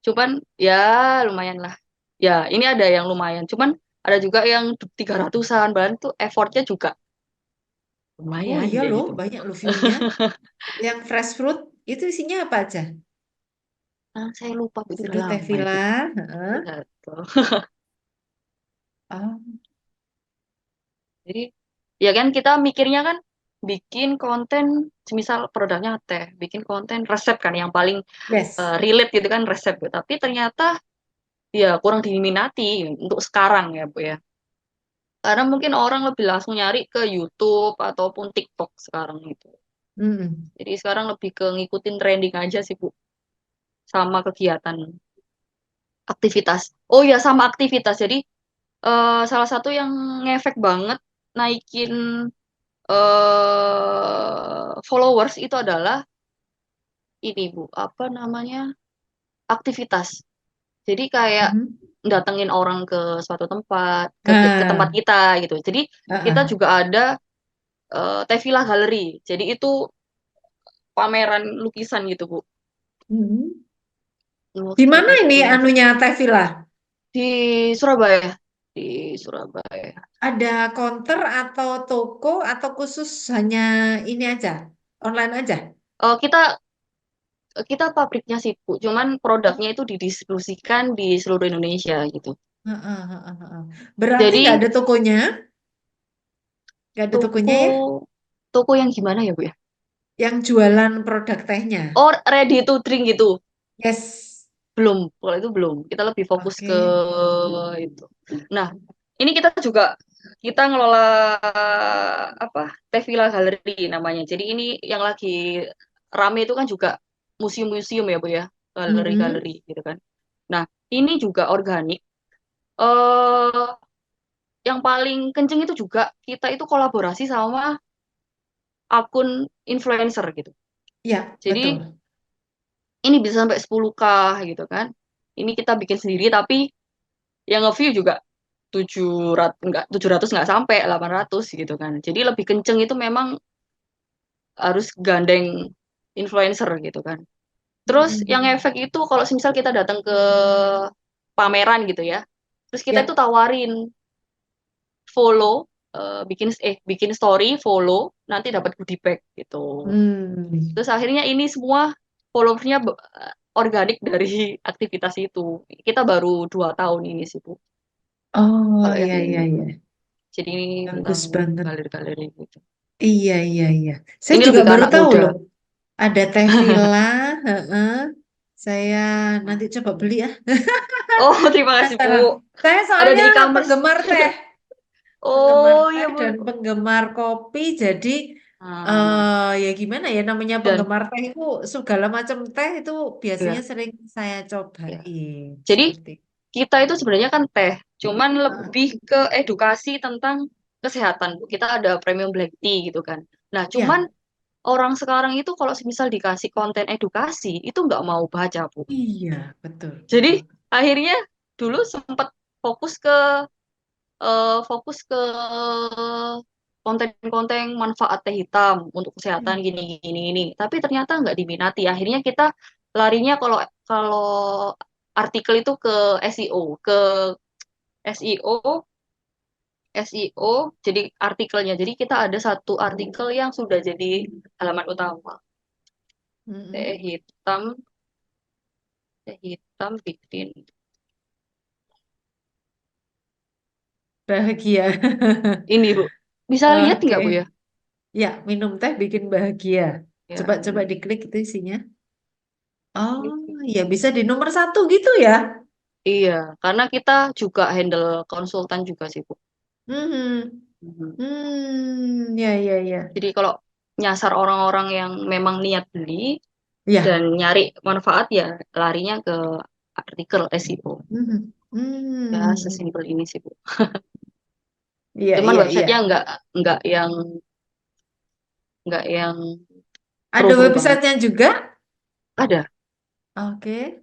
Cuman ya lumayan lah. Ya ini ada yang lumayan. Cuman ada juga yang 300-an. Bahkan tuh effortnya juga Oh lumayan iya kayak loh, gitu. banyak loh view-nya. Yang fresh fruit itu isinya apa aja? Ah, saya lupa Bu, itu udah Studio lama itu. Tevila. Heeh. Jatuh. Oh, Jadi ya kan kita mikirnya kan bikin konten semisal produknya teh, bikin konten resep kan yang paling yes. relate gitu kan resep. Tapi ternyata ya kurang diminati untuk sekarang ya Bu ya. Karena mungkin orang lebih langsung nyari ke YouTube ataupun TikTok sekarang itu. Mm-mm. Jadi sekarang lebih ke ngikutin trending aja sih Bu, sama kegiatan aktivitas. Oh ya sama aktivitas. Jadi salah satu yang ngefek banget naikin followers itu adalah ini Bu, apa namanya? Aktivitas. Jadi kayak Mhm. datengin orang ke suatu tempat, ke tempat Ah, kita gitu. Jadi ah, kita ah. juga ada Tevila Gallery. Jadi itu pameran lukisan gitu, Bu. Mhm. Di Waktu mana ini itu anunya Tevila? di Surabaya. Di Surabaya. Ada counter atau toko atau khusus hanya ini aja, online aja? Kita kita pabriknya sih, Bu. Cuman Oh, produknya itu didistribusikan di seluruh Indonesia gitu. heeh, heeh, heeh. Berarti Jadi nggak ada tokonya? Nggak ada tokonya toko ya? toko yang gimana ya, Bu ya? Yang jualan produk tehnya? Oh, ready to drink gitu. Yes. Belum, kalau itu belum. Kita lebih fokus ke Oke. itu. Nah, ini kita ngelola apa? Tevila Gallery namanya. Jadi ini yang lagi rame itu kan juga museum-museum ya, Bu ya. Mm-mm. Galeri-galeri gitu kan. Nah, ini juga organik. Eh yang paling kenceng itu juga kita itu kolaborasi sama akun influencer gitu. Ya, Jadi betul. ini bisa sampai 10K gitu kan. Ini kita bikin sendiri tapi yang nge-view juga 700 nggak sampai 800 gitu kan. Jadi lebih kenceng itu memang harus gandeng influencer gitu kan. Terus yang Mm-mm. efek itu kalau misal kita datang ke pameran gitu ya. Terus kita itu Ya. tawarin follow bikin story, follow, nanti dapat goodie bag gitu. Hmm. Terus akhirnya ini semua followersnya organik dari aktivitas itu. Kita baru 2 tahun ini sih, Bu. Oh, Kalau yang iya, iya, ini. iya. Jadi ini tentang Bagus banget. galeri-galeri gitu. Iya, iya, iya. Saya Ini juga lebih ke baru anak tahu muda. loh. Ada teh villa. Heeh. Saya nanti coba beli ya. Oh, terima kasih, Penasaran. Bu. Saya Ada soalnya di e-commerce. penggemar teh. Penggemar Oh, teh iya, dan Bu. penggemar kopi. Jadi Nah, ya gimana ya namanya dan penggemar teh itu segala macam teh itu biasanya ya, sering saya ya. cobain Jadi seperti. kita itu sebenarnya kan teh, cuman Heeh. lebih ke edukasi tentang kesehatan, Bu. Kita ada premium black tea gitu kan. Nah, cuman Ya, orang sekarang itu kalau misal dikasih konten edukasi, itu nggak mau baca, Bu. iya betul Jadi betul. akhirnya dulu sempat fokus ke fokus ke konten-konten manfaat teh hitam untuk kesehatan Hmm. gini gini ini. Tapi ternyata nggak diminati. Akhirnya kita larinya kalau kalau artikel itu ke SEO, ke SEO SEO, jadi artikelnya. Jadi kita ada satu artikel yang sudah jadi halaman utama. Mm-mm. Teh hitam bikin Bahagia. ini, Bu. Bisa lihat Oke. nggak, Bu ya? Ya, minum teh bikin bahagia. Ya, Coba diklik itu isinya. Oh, ini. ya bisa di nomor 1 gitu ya. Iya, karena kita juga handle konsultan juga sih, Bu. Mhm. Mhm. Ya, ya, ya. Jadi kalau nyasar orang-orang yang memang niat beli Ya. dan nyari manfaat ya larinya ke artikel SEO. Mhm. Ya, Hmm. sesimpel ini sih, Bu. Iya, Cuman iya, iya. websitenya nggak yang nggak yang Ada pro-pro banget. websitenya juga? Ada. Oke.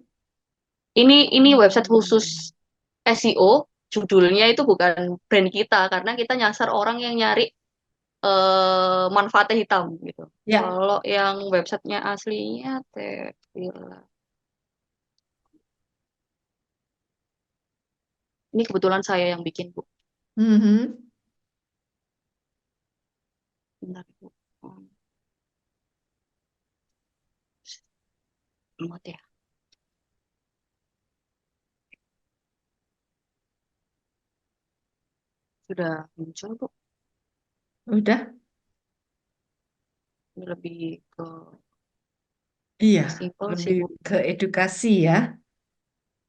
Ini website khusus SEO. Judulnya itu bukan brand kita karena kita nyasar orang yang nyari manfaatnya hitam gitu. Ya. Kalau yang websitenya aslinya Tevila. Ini kebetulan saya yang bikin, Bu. Mhm. Bentar, Bu. Muat ya. Sudah muncul, Bu. Udah. Ini lebih ke Iya, simpel sih, lebih Bu. ke edukasi ya.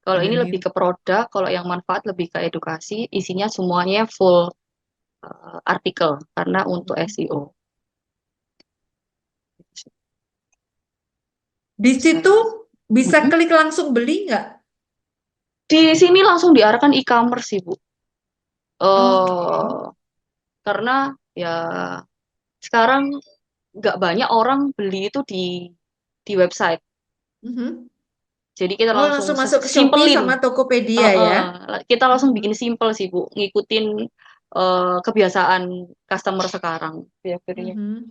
Kalau ini Brand lebih ke produk, kalau yang manfaat lebih ke edukasi, isinya semuanya full artikel karena untuk SEO. Di situ bisa Mm-mm. klik langsung beli nggak? Di sini langsung diarahkan e-commerce sih, Bu. Oke. Karena ya sekarang nggak banyak orang beli itu di website. Mhm. Jadi kita Oh, langsung langsung masuk ke Shopee simpelin. sama Tokopedia ya. Kita langsung Mhm. bikin simpel sih, Bu. Ngikutin kebiasaan customer sekarang. Ya, akhirnya Mhm.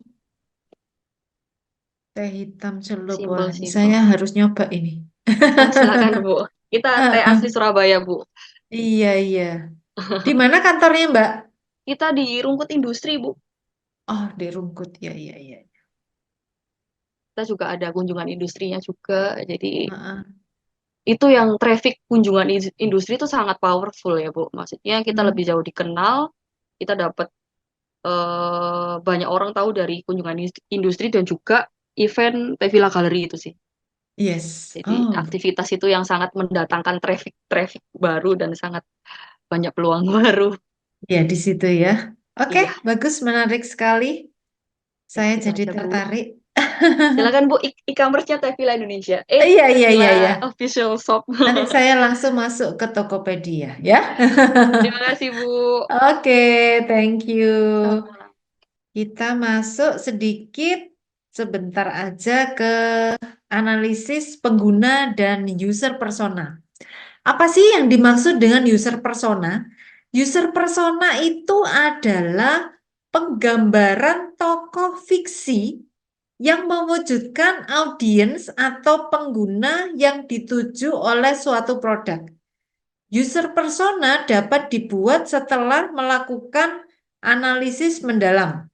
Teh hitam celup. simpel Wah, ini simpel. saya harus nyoba ini. Oh, silakan, Bu. Kita teh asli Surabaya, Bu. Iya, iya. Di mana kantornya, Mbak? Kita di Rungkut Industri, Bu. Oh, di Rungkut. Ya, iya, iya. Kita juga ada kunjungan industrinya juga. Jadi Heeh. itu yang traffic kunjungan industri itu sangat powerful ya, Bu. Maksudnya kita Hmm. lebih jauh dikenal, kita dapat banyak orang tahu dari kunjungan industri dan juga event Tevila Gallery itu sih. Yes. Jadi Oh, aktivitas itu yang sangat mendatangkan traffic baru dan sangat banyak peluang baru. ya di situ ya. Oke, Iya, bagus, menarik sekali. Saya gitu jadi aja, Bu. tertarik. Silakan, Bu, e-commerce-nya Tevila Indonesia. Iya, iya, iya, Tevila iya. Official Shop. Nanti saya langsung masuk ke Tokopedia, ya. Terima kasih, Bu. Oke, thank you. Sama-sama. Kita masuk sedikit sebentar aja ke analisis pengguna dan user persona. Apa sih yang dimaksud dengan user persona? User persona itu adalah penggambaran tokoh fiksi yang mewujudkan audiens atau pengguna yang dituju oleh suatu produk. User persona dapat dibuat setelah melakukan analisis mendalam.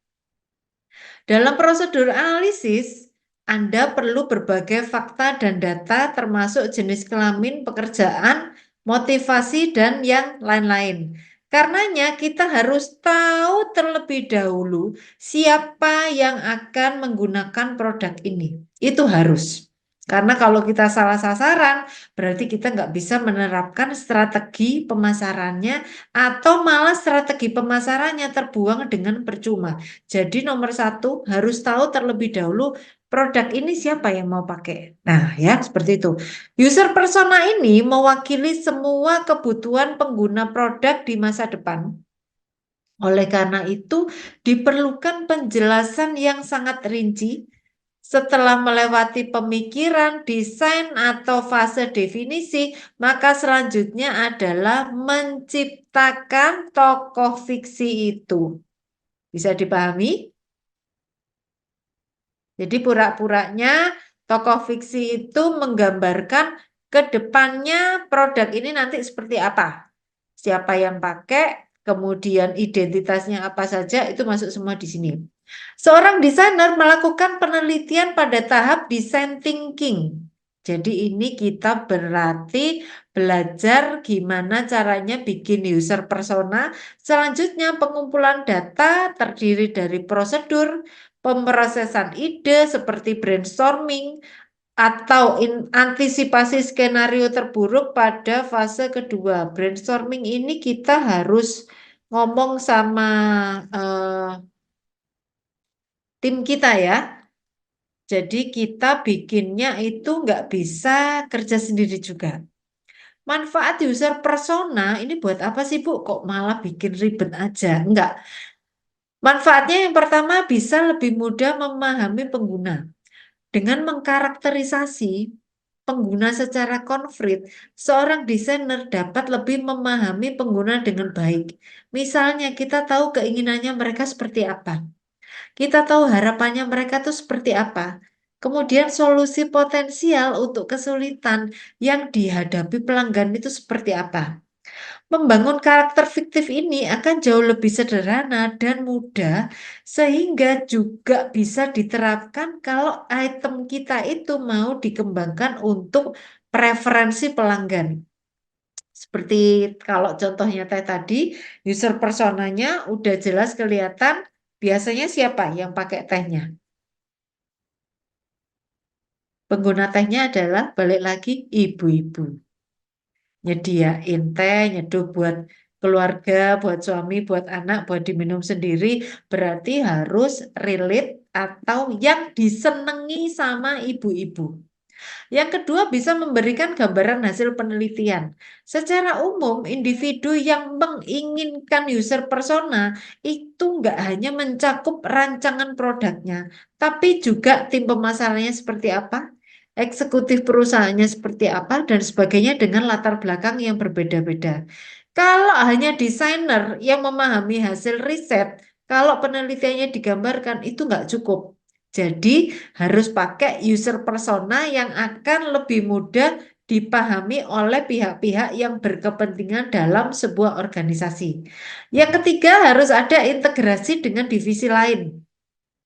Dalam prosedur analisis, Anda perlu berbagai fakta dan data termasuk jenis kelamin, pekerjaan, motivasi, dan yang lain-lain. Karenanya kita harus tahu terlebih dahulu siapa yang akan menggunakan produk ini. Itu harus. Karena kalau kita salah sasaran, berarti kita nggak bisa menerapkan strategi pemasarannya atau malah strategi pemasarannya terbuang dengan percuma. Jadi nomor 1 harus tahu terlebih dahulu produk ini siapa yang mau pakai. Nah ya seperti itu. User persona ini mewakili semua kebutuhan pengguna produk di masa depan. Oleh karena itu diperlukan penjelasan yang sangat rinci setelah melewati pemikiran, desain, atau fase definisi, maka selanjutnya adalah menciptakan tokoh fiksi itu. Bisa dipahami? Jadi pura-puranya tokoh fiksi itu menggambarkan ke depannya produk ini nanti seperti apa. Siapa yang pakai, kemudian identitasnya apa saja, itu masuk semua di sini. Seorang desainer melakukan penelitian pada tahap design thinking. Jadi ini kita berarti belajar gimana caranya bikin user persona. Selanjutnya pengumpulan data terdiri dari prosedur, pemrosesan ide seperti brainstorming, atau antisipasi skenario terburuk pada fase kedua. Brainstorming ini kita harus ngomong sama tim kita ya. Jadi kita bikinnya itu nggak bisa kerja sendiri juga. Manfaat user persona ini buat apa sih Bu? Kok malah bikin ribet aja? Enggak. Manfaatnya yang pertama bisa lebih mudah memahami pengguna. Dengan mengkarakterisasi pengguna secara konkret, seorang desainer dapat lebih memahami pengguna dengan baik. Misalnya kita tahu keinginannya mereka seperti apa. Kita tahu harapannya mereka tuh seperti apa. Kemudian solusi potensial untuk kesulitan yang dihadapi pelanggan itu seperti apa. Membangun karakter fiktif ini akan jauh lebih sederhana dan mudah sehingga juga bisa diterapkan kalau item kita itu mau dikembangkan untuk preferensi pelanggan. Seperti kalau contohnya tadi, user personanya udah jelas kelihatan, biasanya siapa yang pakai tehnya? Pengguna tehnya adalah balik lagi ibu-ibu. Nyediain teh, nyeduh buat keluarga, buat suami, buat anak, buat diminum sendiri, berarti harus relate atau yang disenangi sama ibu-ibu. Yang kedua, bisa memberikan gambaran hasil penelitian. Secara umum, individu yang menginginkan user persona itu nggak hanya mencakup rancangan produknya, tapi juga tim pemasarannya seperti apa, eksekutif perusahaannya seperti apa, dan sebagainya dengan latar belakang yang berbeda-beda. Kalau hanya desainer yang memahami hasil riset, kalau penelitiannya digambarkan, itu nggak cukup. Jadi, harus pakai user persona yang akan lebih mudah dipahami oleh pihak-pihak yang berkepentingan dalam sebuah organisasi. Yang ketiga, harus ada integrasi dengan divisi lain.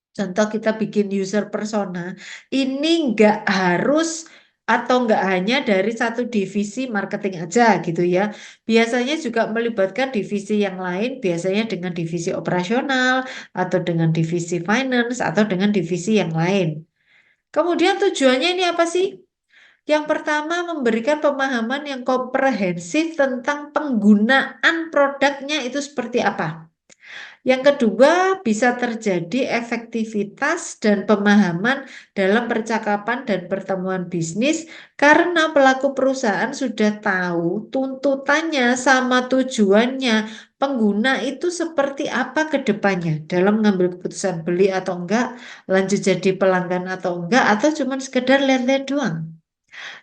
Contoh kita bikin user persona, ini nggak harus atau nggak hanya dari satu divisi marketing aja gitu ya. Biasanya juga melibatkan divisi yang lain, biasanya dengan divisi operasional, atau dengan divisi finance, atau dengan divisi yang lain. Kemudian tujuannya ini apa sih? Yang pertama, memberikan pemahaman yang komprehensif tentang penggunaan produknya itu seperti apa. Yang kedua, bisa terjadi efektivitas dan pemahaman dalam percakapan dan pertemuan bisnis karena pelaku perusahaan sudah tahu tuntutannya sama tujuannya pengguna itu seperti apa ke depannya dalam mengambil keputusan beli atau enggak, lanjut jadi pelanggan atau enggak, atau cuma sekedar lihat-lihat doang.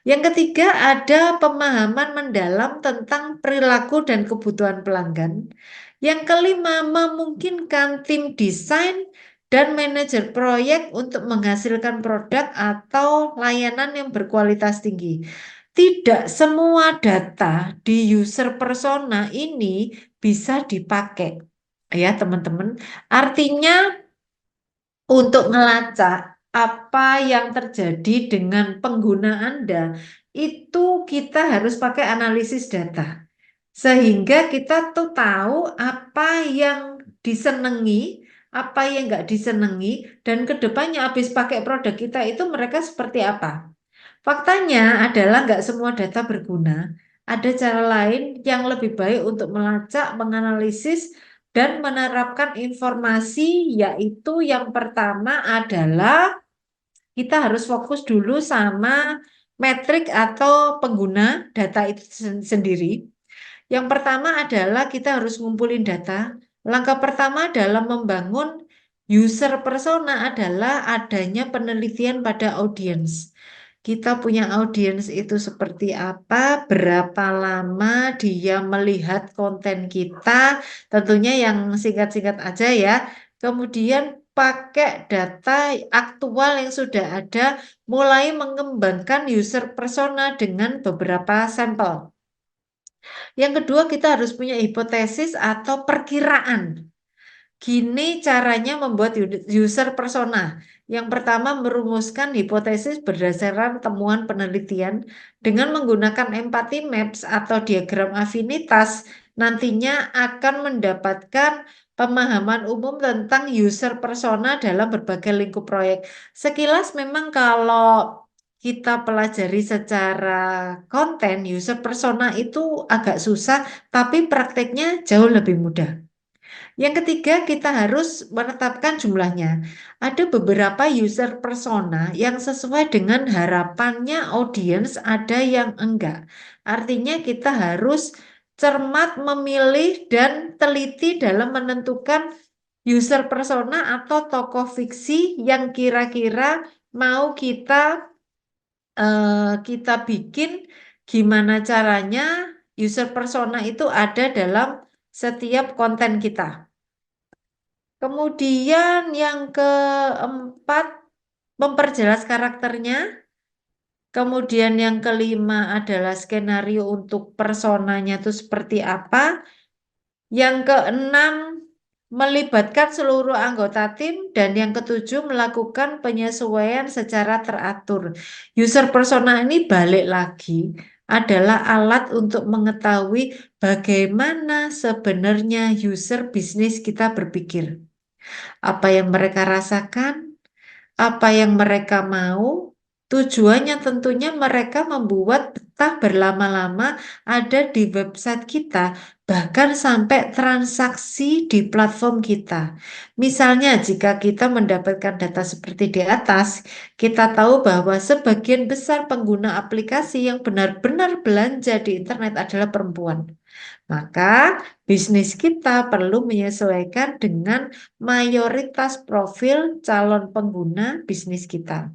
Yang ketiga, ada pemahaman mendalam tentang perilaku dan kebutuhan pelanggan. Yang kelima, memungkinkan tim desain dan manajer proyek untuk menghasilkan produk atau layanan yang berkualitas tinggi. Tidak semua data di user persona ini bisa dipakai. Ya, teman-teman. Artinya untuk melacak apa yang terjadi dengan pengguna Anda, itu kita harus pakai analisis data. Sehingga kita tuh tahu apa yang disenangi, apa yang nggak disenangi, dan kedepannya habis pakai produk kita itu mereka seperti apa. Faktanya adalah nggak semua data berguna. Ada cara lain yang lebih baik untuk melacak, menganalisis, dan menerapkan informasi, yaitu yang pertama adalah kita harus fokus dulu sama metrik atau pengguna data itu sendiri. Yang pertama adalah kita harus ngumpulin data. Langkah pertama dalam membangun user persona adalah adanya penelitian pada audiens. Kita punya audiens itu seperti apa, berapa lama dia melihat konten kita, tentunya yang singkat-singkat aja ya. Kemudian pakai data aktual yang sudah ada, mulai mengembangkan user persona dengan beberapa sampel. Yang kedua, kita harus punya hipotesis atau perkiraan. Gini caranya membuat user persona. Yang pertama, merumuskan hipotesis berdasarkan temuan penelitian dengan menggunakan empathy maps atau diagram afinitas, nantinya akan mendapatkan pemahaman umum tentang user persona dalam berbagai lingkup proyek. Sekilas memang kalau kita pelajari secara konten, user persona itu agak susah, tapi prakteknya jauh lebih mudah. Yang ketiga, kita harus menetapkan jumlahnya. Ada beberapa user persona yang sesuai dengan harapannya audiens, ada yang enggak. Artinya kita harus cermat memilih dan teliti dalam menentukan user persona atau tokoh fiksi yang kira-kira mau kita bikin, gimana caranya user persona itu ada dalam setiap konten kita. Kemudian yang keempat, memperjelas karakternya. Kemudian yang kelima adalah skenario untuk personanya itu seperti apa. Yang keenam, melibatkan seluruh anggota tim. Dan yang ketujuh, melakukan penyesuaian secara teratur. User persona ini balik lagi adalah alat untuk mengetahui bagaimana sebenarnya user bisnis kita berpikir. Apa yang mereka rasakan, apa yang mereka mau. Tujuannya tentunya mereka membuat betah berlama-lama ada di website kita, bahkan sampai transaksi di platform kita. Misalnya, jika kita mendapatkan data seperti di atas, kita tahu bahwa sebagian besar pengguna aplikasi yang benar-benar belanja di internet adalah perempuan. Maka bisnis kita perlu menyesuaikan dengan mayoritas profil calon pengguna bisnis kita.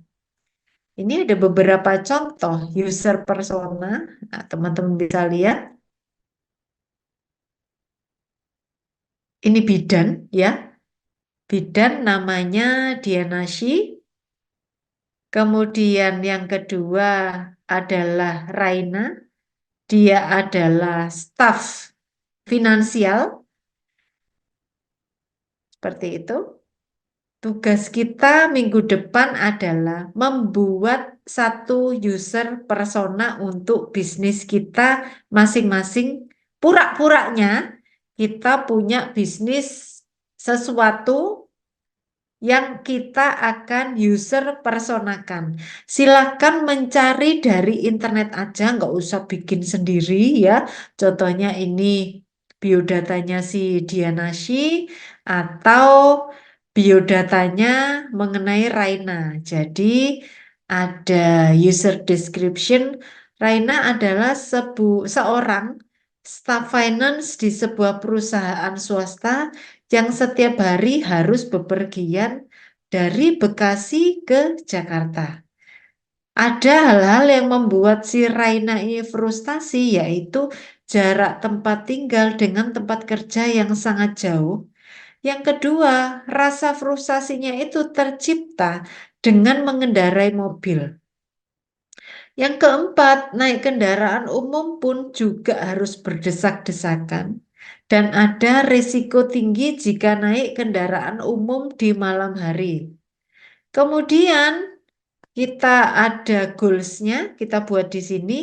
Ini ada beberapa contoh user persona. Nah, teman-teman bisa lihat. Ini bidan ya. Bidan namanya Dianashi. Kemudian yang kedua adalah Raina. Dia adalah staf finansial. Seperti itu. Tugas kita minggu depan adalah membuat satu user persona untuk bisnis kita masing-masing. Pura-puranya kita punya bisnis sesuatu yang kita akan user personakan. Silahkan mencari dari internet aja, nggak usah bikin sendiri ya. Contohnya ini biodatanya si Dianashi atau biodatanya mengenai Raina. Jadi ada user description. Raina adalah seorang staf finance di sebuah perusahaan swasta yang setiap hari harus bepergian dari Bekasi ke Jakarta. Ada hal-hal yang membuat si Raina ini frustasi, yaitu jarak tempat tinggal dengan tempat kerja yang sangat jauh. Yang kedua, rasa frustasinya itu tercipta dengan mengendarai mobil. Yang keempat, naik kendaraan umum pun juga harus berdesak-desakan. Dan ada risiko tinggi jika naik kendaraan umum di malam hari. Kemudian kita ada goals-nya, kita buat di sini.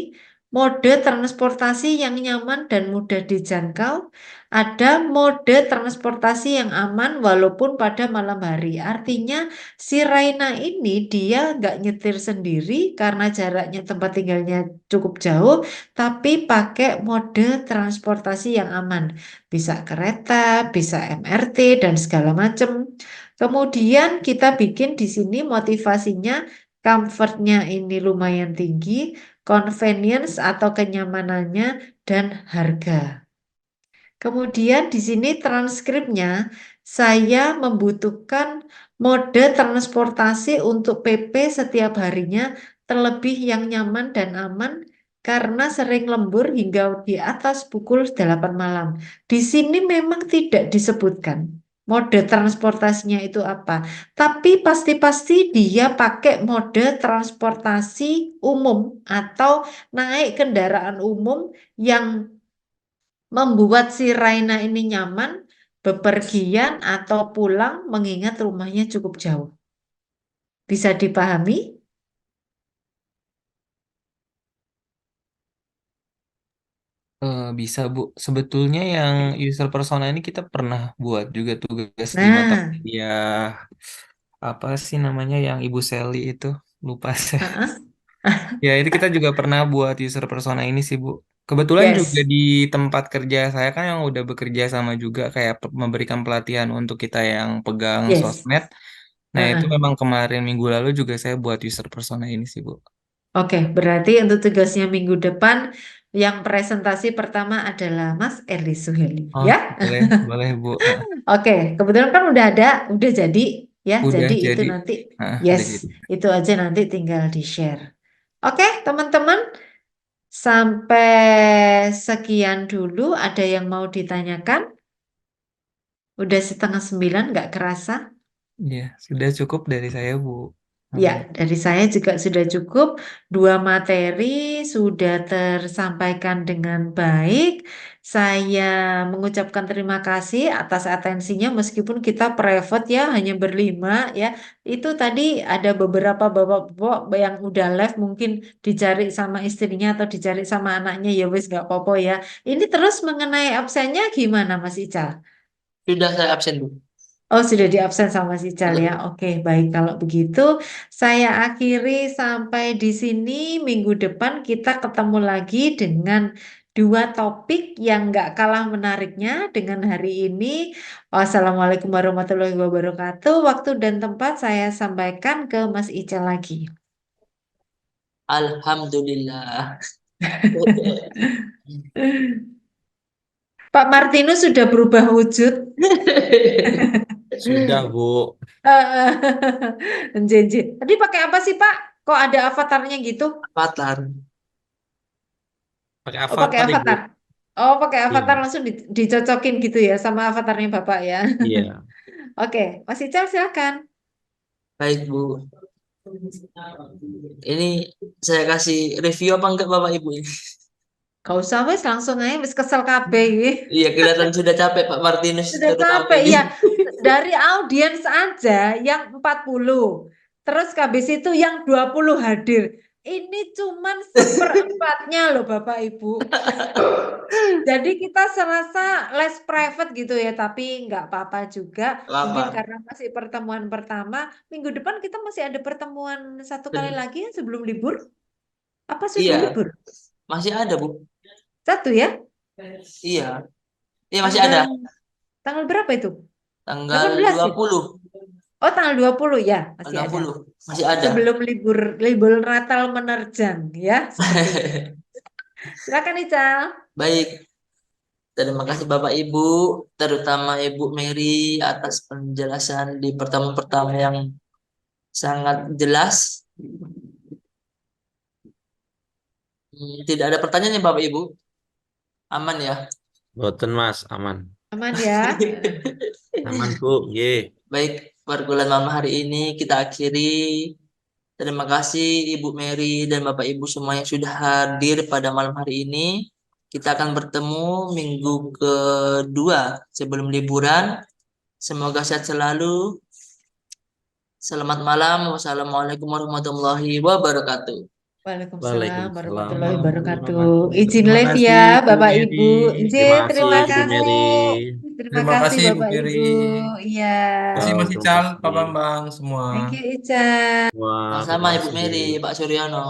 Mode transportasi yang nyaman dan mudah dijangkau. Ada mode transportasi yang aman walaupun pada malam hari. Artinya si Raina ini dia nggak nyetir sendiri karena jaraknya tempat tinggalnya cukup jauh, tapi pakai mode transportasi yang aman. Bisa kereta, bisa MRT, dan segala macam. Kemudian kita bikin di sini motivasinya, comfort-nya ini lumayan tinggi, convenience atau kenyamanannya, dan harga. Kemudian di sini transkripnya, saya membutuhkan mode transportasi untuk PP setiap harinya, terlebih yang nyaman dan aman, karena sering lembur hingga di atas pukul 8 malam. Di sini memang tidak disebutkan mode transportasinya itu apa. Tapi pasti-pasti dia pakai mode transportasi umum atau naik kendaraan umum yang membuat si Raina ini nyaman bepergian atau pulang mengingat rumahnya cukup jauh. Bisa dipahami? Bisa Bu. Sebetulnya yang user persona ini kita pernah buat juga tugas di mata Nah, kuliah apa sih namanya yang Ibu Sally itu lupa saya. heeh. Ya itu kita juga pernah buat user persona ini sih Bu. Kebetulan juga Yes, di tempat kerja saya kan yang udah bekerja sama juga kayak memberikan pelatihan untuk kita yang pegang yes. sosmed. Nah itu Heeh. memang kemarin minggu lalu juga saya buat user persona ini sih Bu. Oke, berarti untuk tugasnya minggu depan yang presentasi pertama adalah Mas Erli Suheli, Oh ya? boleh boleh Bu. Oke, kebetulan kan udah ada, udah jadi, ya. Udah Jadi itu jadi. nanti, Udah yes, jadi. itu aja nanti tinggal di-share. Oke, teman-teman, sampai sekian dulu. Ada yang mau ditanyakan? Udah 8:30, nggak kerasa? Ya sudah cukup dari saya Bu. Ya, dari saya juga sudah cukup. Dua materi sudah tersampaikan dengan baik. Saya mengucapkan terima kasih atas atensinya meskipun kita private ya, hanya berlima ya. Itu tadi ada beberapa bapak-bapak yang udah live mungkin dicari sama istrinya atau dicari sama anaknya ya wis nggak apa-apa ya. Ini terus mengenai absennya gimana Mas Ical? Sudah saya absen, Bu. Oh, sudah di absen sama si Cal ya. Oke, baik kalau begitu. Saya akhiri sampai di sini. Minggu depan kita ketemu lagi dengan dua topik yang nggak kalah menariknya dengan hari ini. Wassalamualaikum warahmatullahi wabarakatuh. Waktu dan tempat saya sampaikan ke Mas Ical lagi. Alhamdulillah. Pak Martinus sudah berubah wujud. Sudah, Bu. Jenji. Tadi pakai apa sih Pak? Kok ada avatarnya gitu? Avatar. Pakai Oh, pakai avatar, Ibu. avatar. Oh, pakai avatar Iya. langsung dicocokin gitu ya sama avatarnya Bapak ya. Iya. Oke, Mas Ical silakan. Baik, Bu. Ini saya kasih review apa enggak Bapak Ibu? Gak usah wes langsung aja wes kesel kabeh iki. Iya, kelihatan sudah capek Pak Martinus Sudah terutama capek ini. ya. Dari audiens aja yang 40. Terus habis itu yang 20 hadir. Ini cuman seperempatnya loh Bapak Ibu. Jadi kita serasa less private gitu ya, tapi nggak apa-apa juga. Mungkin Lama. karena masih pertemuan pertama, minggu depan kita masih ada pertemuan satu kali lagi ya sebelum libur. Apa sudah Iya, libur? masih ada, Bu. Satu ya? Iya. Iya, masih ada. Tanggal berapa itu? Tanggal 18 ya? 20. Oh, tanggal 20 ya, masih Tanggal ada. 20. Masih ada. Sebelum libur Natal menerjang ya, seperti itu. Silakan Ical. Baik. Terima kasih Bapak Ibu, terutama Ibu Mary atas penjelasan di pertemuan-pertama yang sangat jelas. Tidak ada pertanyaan ya Bapak Ibu? Aman ya? Boten, Mas. Aman. Aman ya? Aman, Bu. Nggih. Baik, perkuliahan malam hari ini kita akhiri. Terima kasih Ibu Mary dan Bapak Ibu semua yang sudah hadir pada malam hari ini. Kita akan bertemu minggu kedua sebelum liburan. Semoga sehat selalu. Selamat malam. Wassalamualaikum warahmatullahi wabarakatuh. Waalaikumsalam Waalaikumsalam warahmatullahi warahmatullahi wabarakatuh. wabarakatuh. Izin Terima live kasih ya, Bu Bapak Mary. Ibu. Izin, Terima kasih, terima Bu kasih. Mary. Terima Terima kasih kasih Bu Bapak Mary. Ibu. Iya. Terima kasih Mas Terima Ical, Pak kasih. Bambang semua. Thank you, Ica. Wah, Sama terima Ibu kasih. Mary, Pak Suryono.